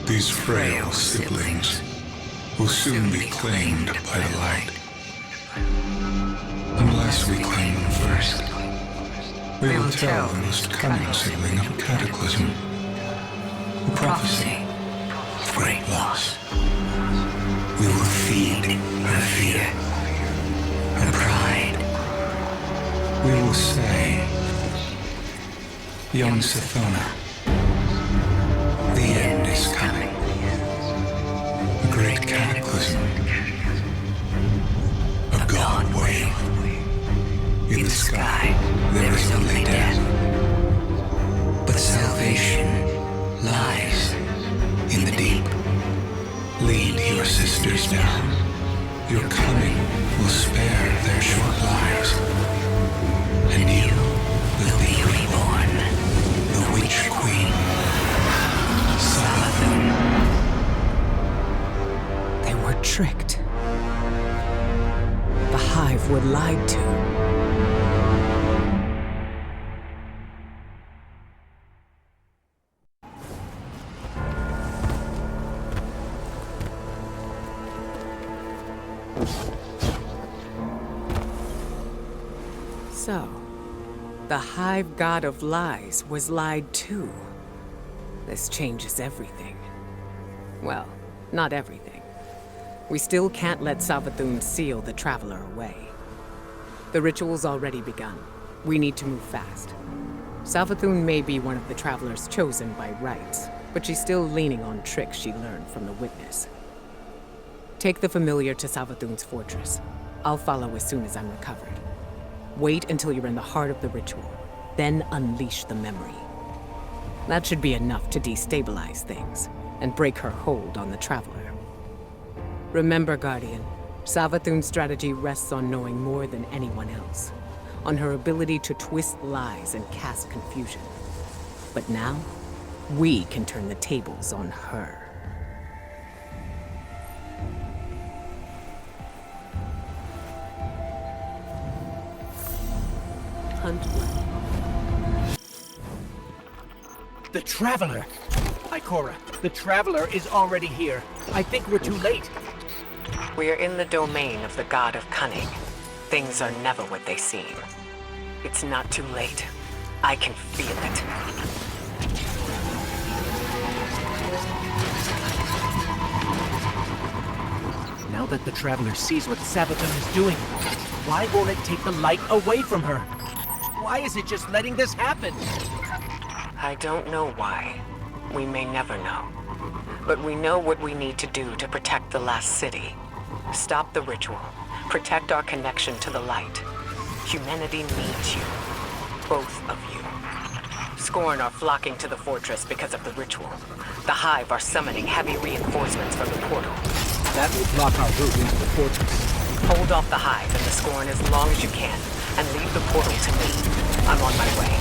These frail siblings will soon be claimed by the light. Unless we claim them first, we will tell the most cunning sibling of Cataclysm, the prophecy of great loss. We will feed her fear, her pride. We will say, young Sathona, the end is coming. A great cataclysm. A god wave. In the sky, there is only death. But salvation lies in the deep. Lead your sisters now. Your coming will spare their short lives. And you will be reborn, the Witch Queen. They were tricked. The Hive were lied to. So, the Hive god of lies was lied to. This changes everything. Well, not everything. We still can't let Savathun seal the Traveler away. The ritual's already begun. We need to move fast. Savathun may be one of the travelers chosen by rights, but she's still leaning on tricks she learned from the witness. Take the familiar to Savathun's fortress. I'll follow as soon as I'm recovered. Wait until you're in the heart of the ritual, then unleash the memory. That should be enough to destabilize things and break her hold on the traveler. Remember, Guardian, Savathun's strategy rests on knowing more than anyone else, on her ability to twist lies and cast confusion. But now, we can turn the tables on her. Hunt well. The Traveler! Ikora, the Traveler is already here. I think we're too late. We are in the domain of the God of Cunning. Things are never what they seem. It's not too late. I can feel it. Now that the Traveler sees what Savathun is doing, why won't it take the light away from her? Why is it just letting this happen? I don't know why. We may never know. But we know what we need to do to protect the last city. Stop the ritual. Protect our connection to the light. Humanity needs you. Both of you. Scorn are flocking to the fortress because of the ritual. The Hive are summoning heavy reinforcements from the portal. That will block our route into the fortress. Hold off the Hive and the Scorn as long as you can, and leave the portal to me. I'm on my way.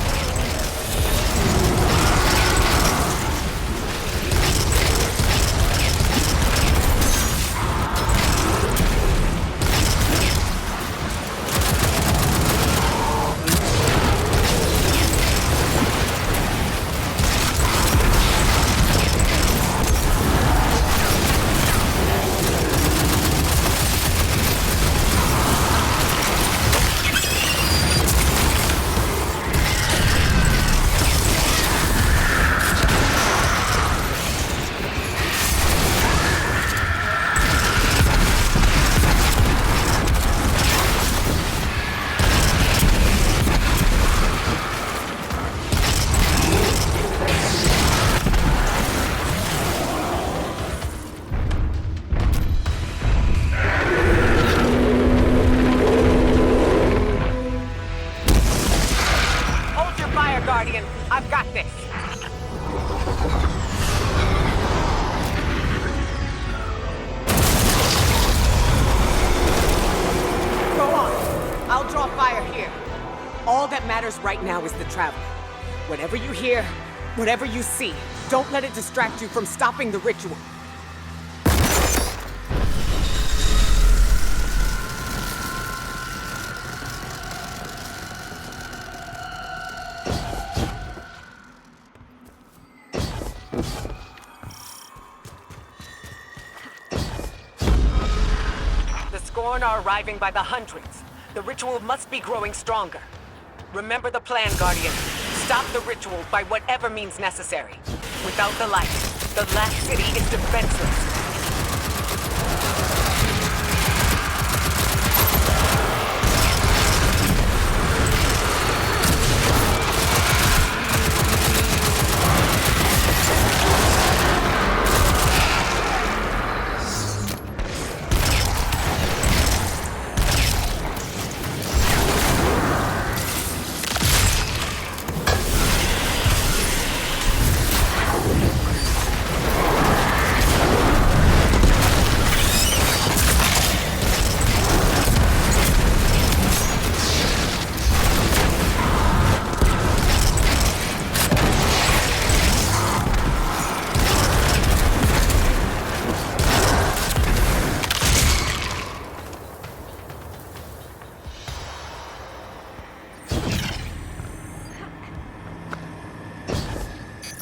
Guardian, I've got this. Go on. I'll draw fire here. All that matters right now is the Traveler. Whatever you hear, whatever you see, don't let it distract you from stopping the ritual. Scorn are arriving by the hundreds. The ritual must be growing stronger. Remember the plan, Guardian. Stop the ritual by whatever means necessary. Without the light, the last city is defenseless.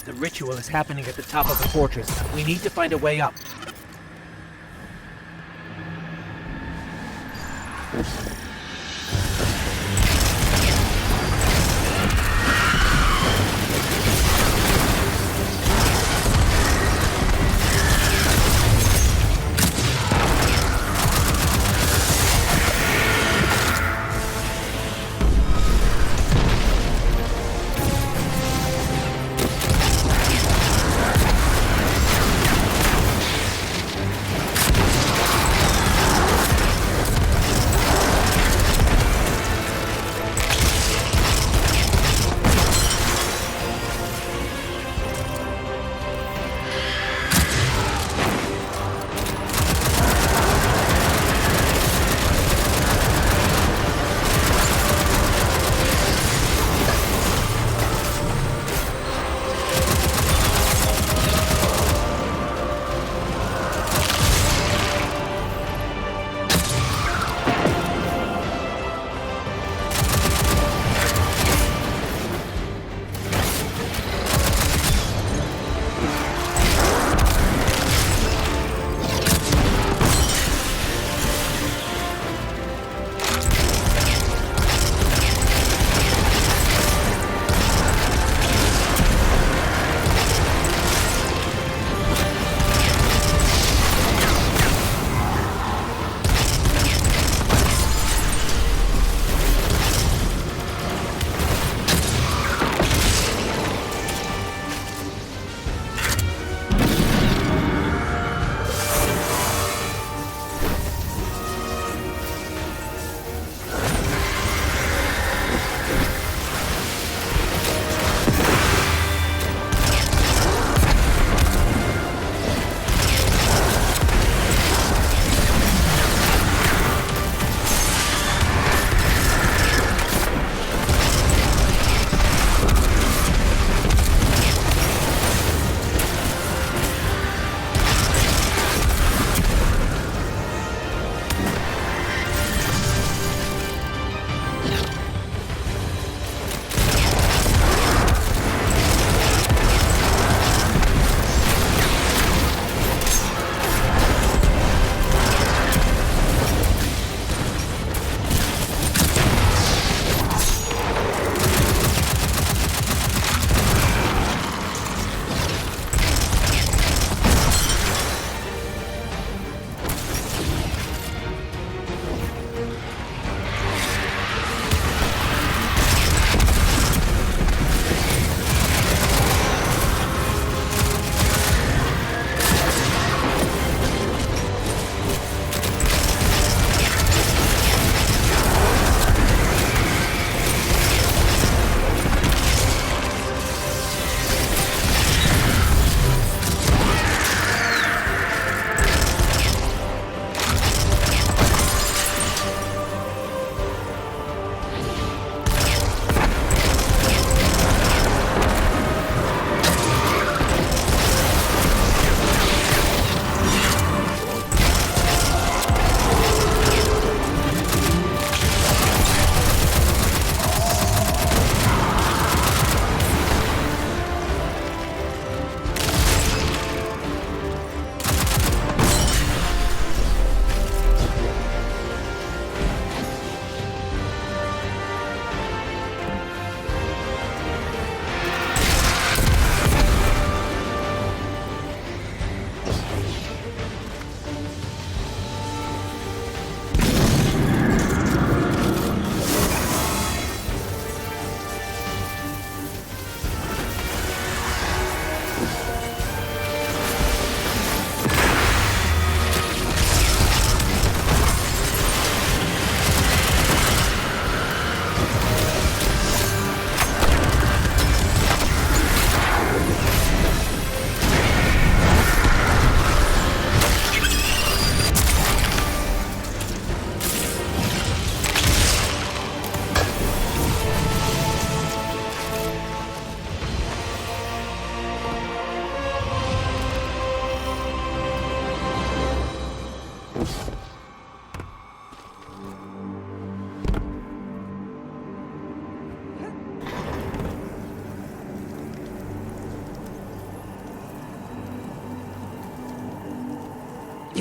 The ritual is happening at the top of the fortress. We need to find a way up.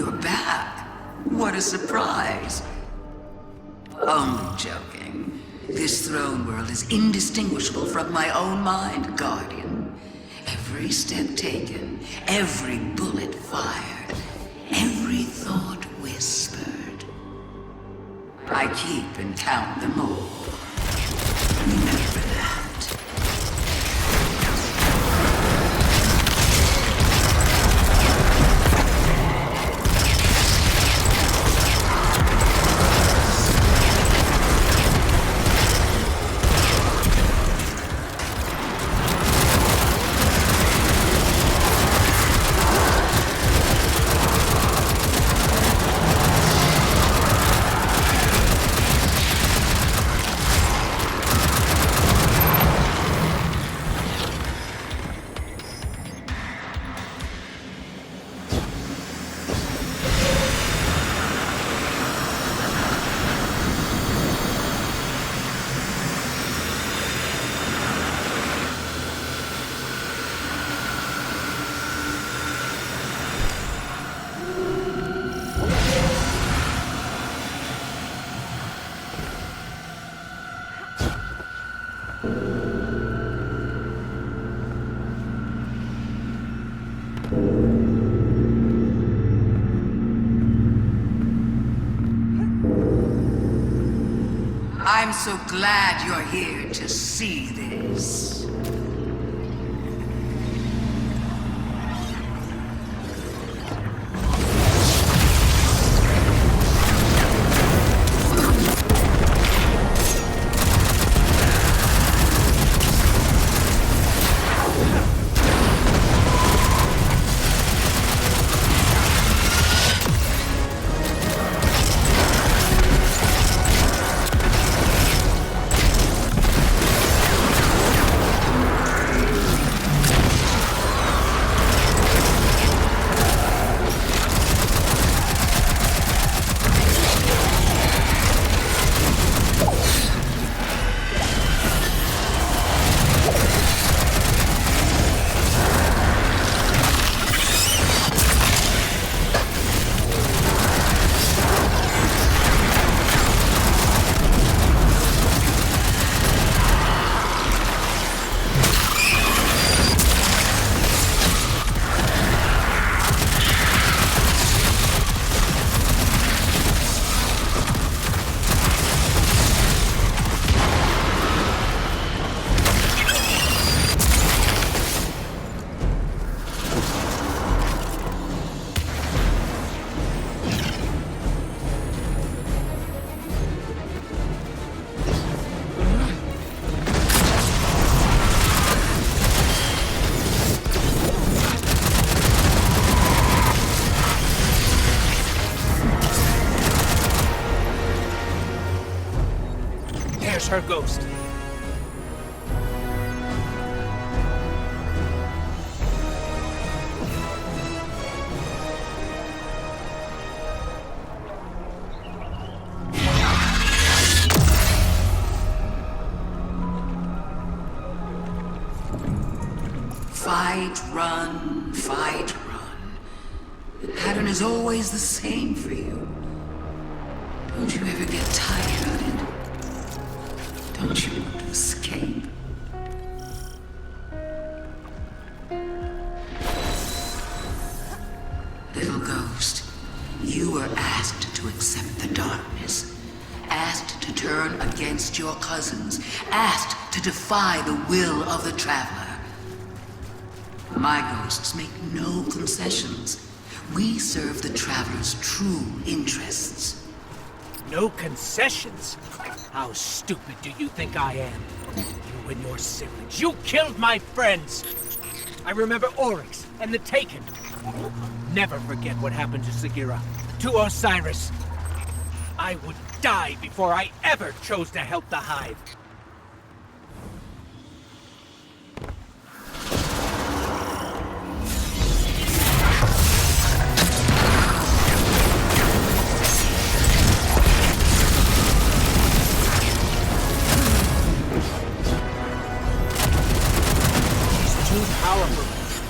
You're back. What a surprise. Only joking. This throne world is indistinguishable from my own mind, Guardian. Every step taken, every bullet fired, every thought whispered. I keep and count them all. Remember that. I'm so glad you're here to see this. There's her ghost. Fight, run, fight, run. The pattern is always the same for you. Don't you ever get tired of it? Don't you want to escape? Little ghost, you were asked to accept the darkness, asked to turn against your cousins, asked to defy the will of the Traveler. My ghosts make no concessions. We serve the Traveler's true interests. No concessions? How stupid do you think I am? You and your siblings. You killed my friends! I remember Oryx and the Taken. I'll never forget what happened to Sagira, to Osiris. I would die before I ever chose to help the Hive.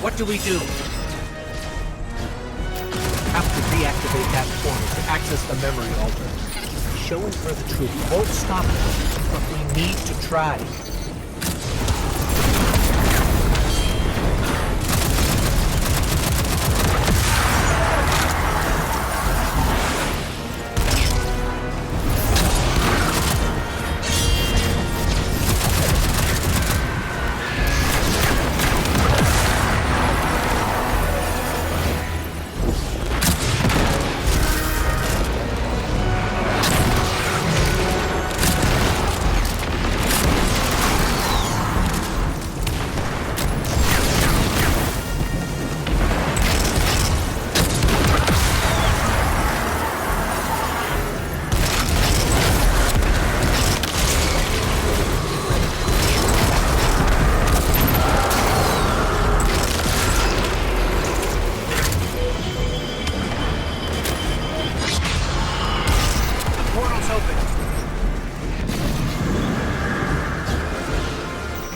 What do we do? Have to reactivate that portal to access the memory altar. Showing her the truth won't stop her, but we need to try.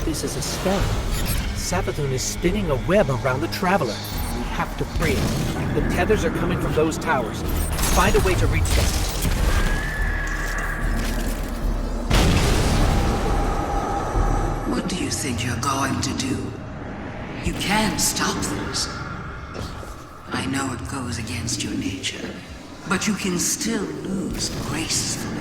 This is a spell. Savathun is spinning a web around the Traveler. We have to free it. The tethers are coming from those towers. Find a way to reach them. What do you think you're going to do? You can stop this. I know it goes against your nature, but you can still lose gracefully.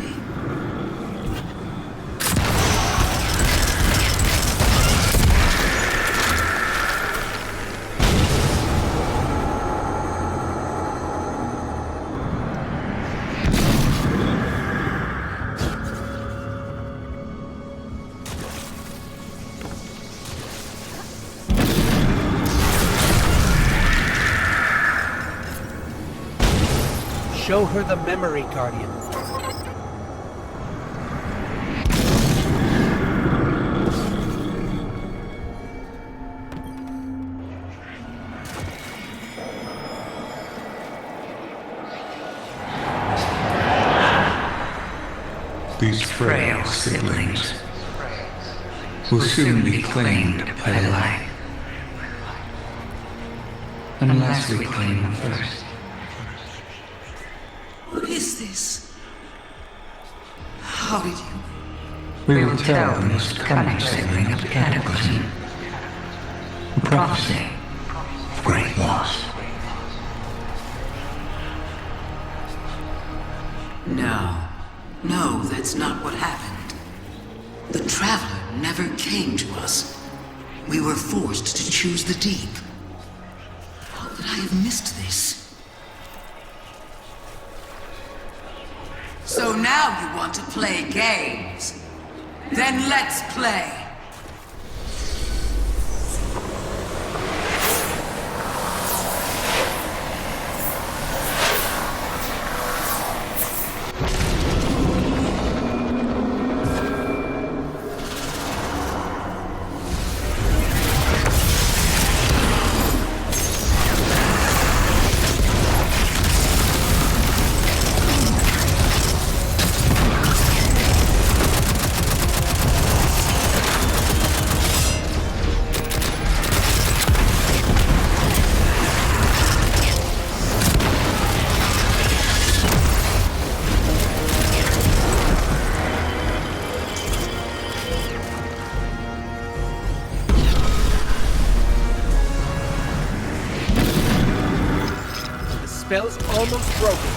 Show her the memory, Guardian. These frail siblings will soon be claimed by the light. Unless we claim them first. What is this? How did you... We will tell the most cunning sibling of the Cataclysm. A prophecy of great loss. No, that's not what happened. The Traveler never came to us. We were forced to choose the deep. How could I have missed this? So now you want to play games? Then let's play! Spell's almost broken.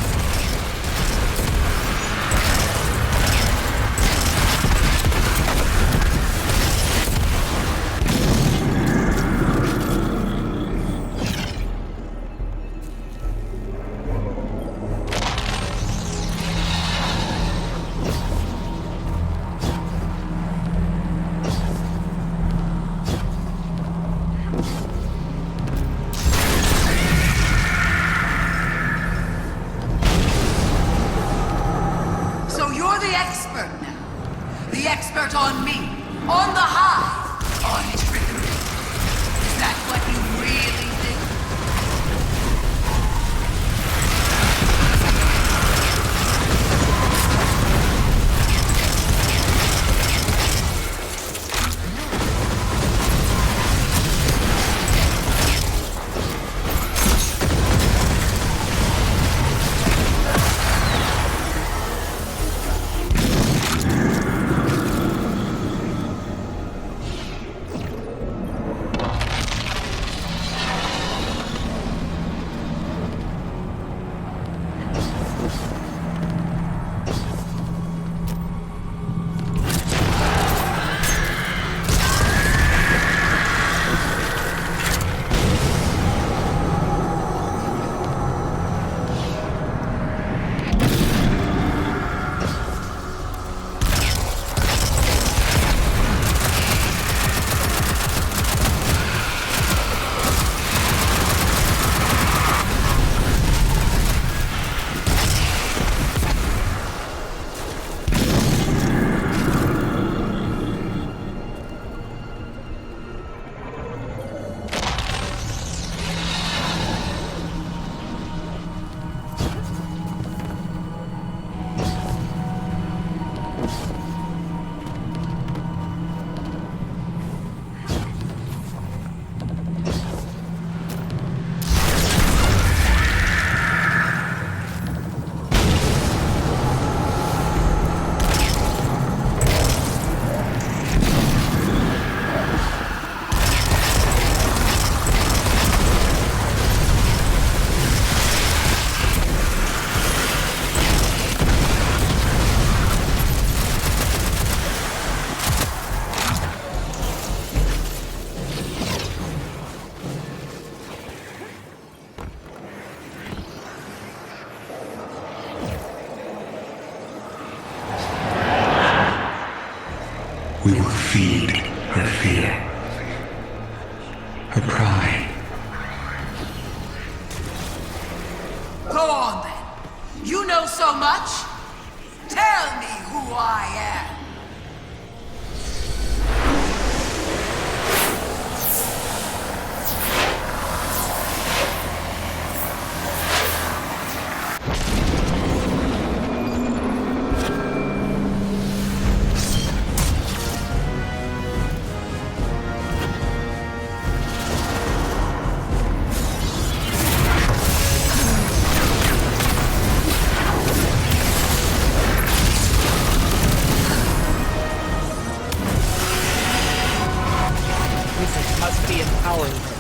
custody empowering her.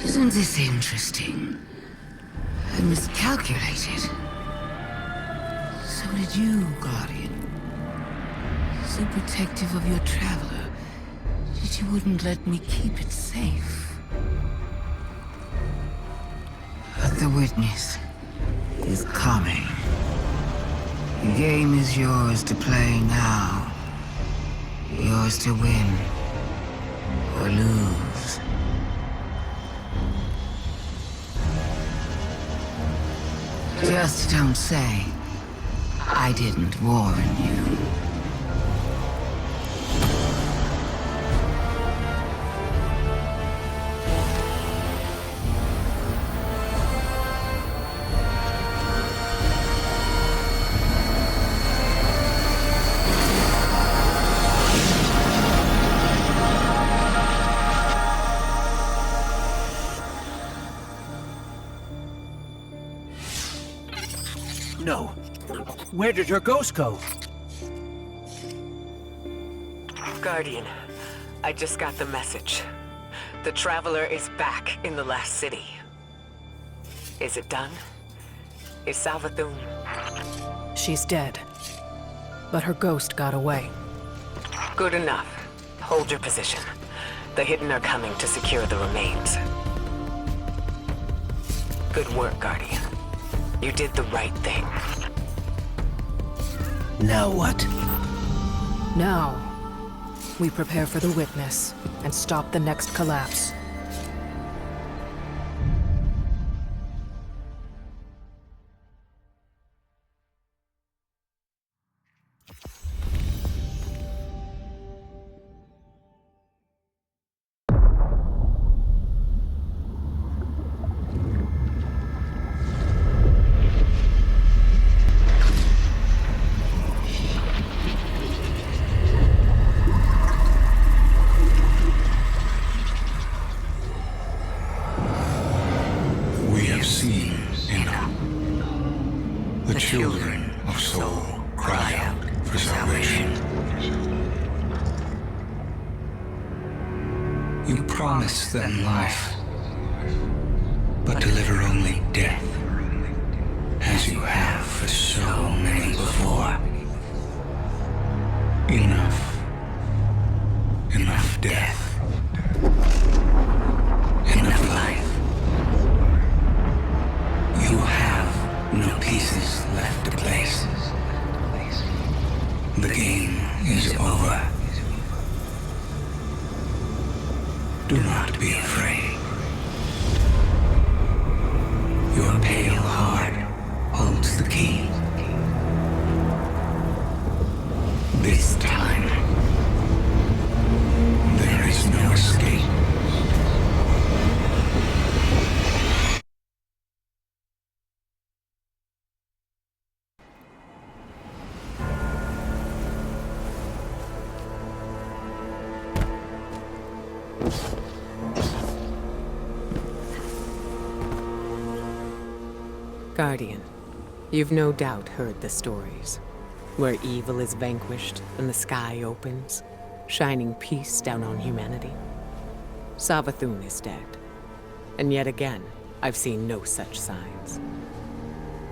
Isn't this interesting? I miscalculated. So did you, Guardian. So protective of your traveler that you wouldn't let me keep it safe. But the witness is coming. The game is yours to play now. Yours to win or lose. Just don't say I didn't warn you. No. Where did her ghost go? Guardian, I just got the message. The Traveler is back in the last city. Is it done? Is Savathun... She's dead. But her ghost got away. Good enough. Hold your position. The Hidden are coming to secure the remains. Good work, Guardian. You did the right thing. Now what? Now, we prepare for the witness and stop the next collapse. Children of soul cry out for salvation. You promise them life, but deliver only death, as you have for so many before. Enough. Enough death. Enough life. You have no pieces left to place. The game is over. Do not be afraid. Your pale heart holds the key. This time, there is no escape. Guardian, you've no doubt heard the stories, where evil is vanquished and the sky opens, shining peace down on humanity. Savathun is dead, and yet again, I've seen no such signs.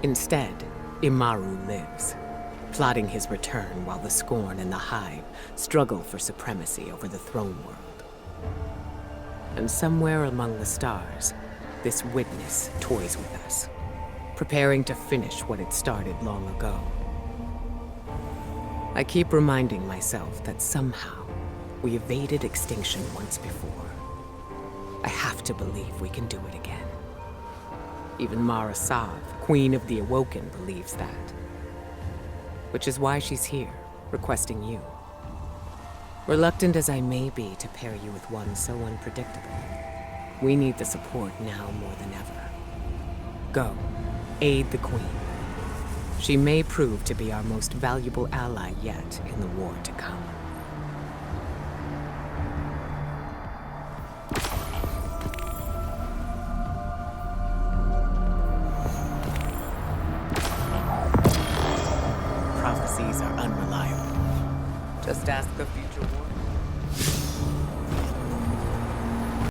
Instead, Imaru lives, plotting his return while the Scorn and the Hive struggle for supremacy over the throne world. And somewhere among the stars, this witness toys with us, preparing to finish what it started long ago. I keep reminding myself that somehow we evaded extinction once before. I have to believe we can do it again. Even Mara Sav, Queen of the Awoken, believes that. Which is why she's here, requesting you. Reluctant as I may be to pair you with one so unpredictable, we need the support now more than ever. Go, aid the Queen. She may prove to be our most valuable ally yet in the war to come. Prophecies are unreliable. Just ask the future warrior.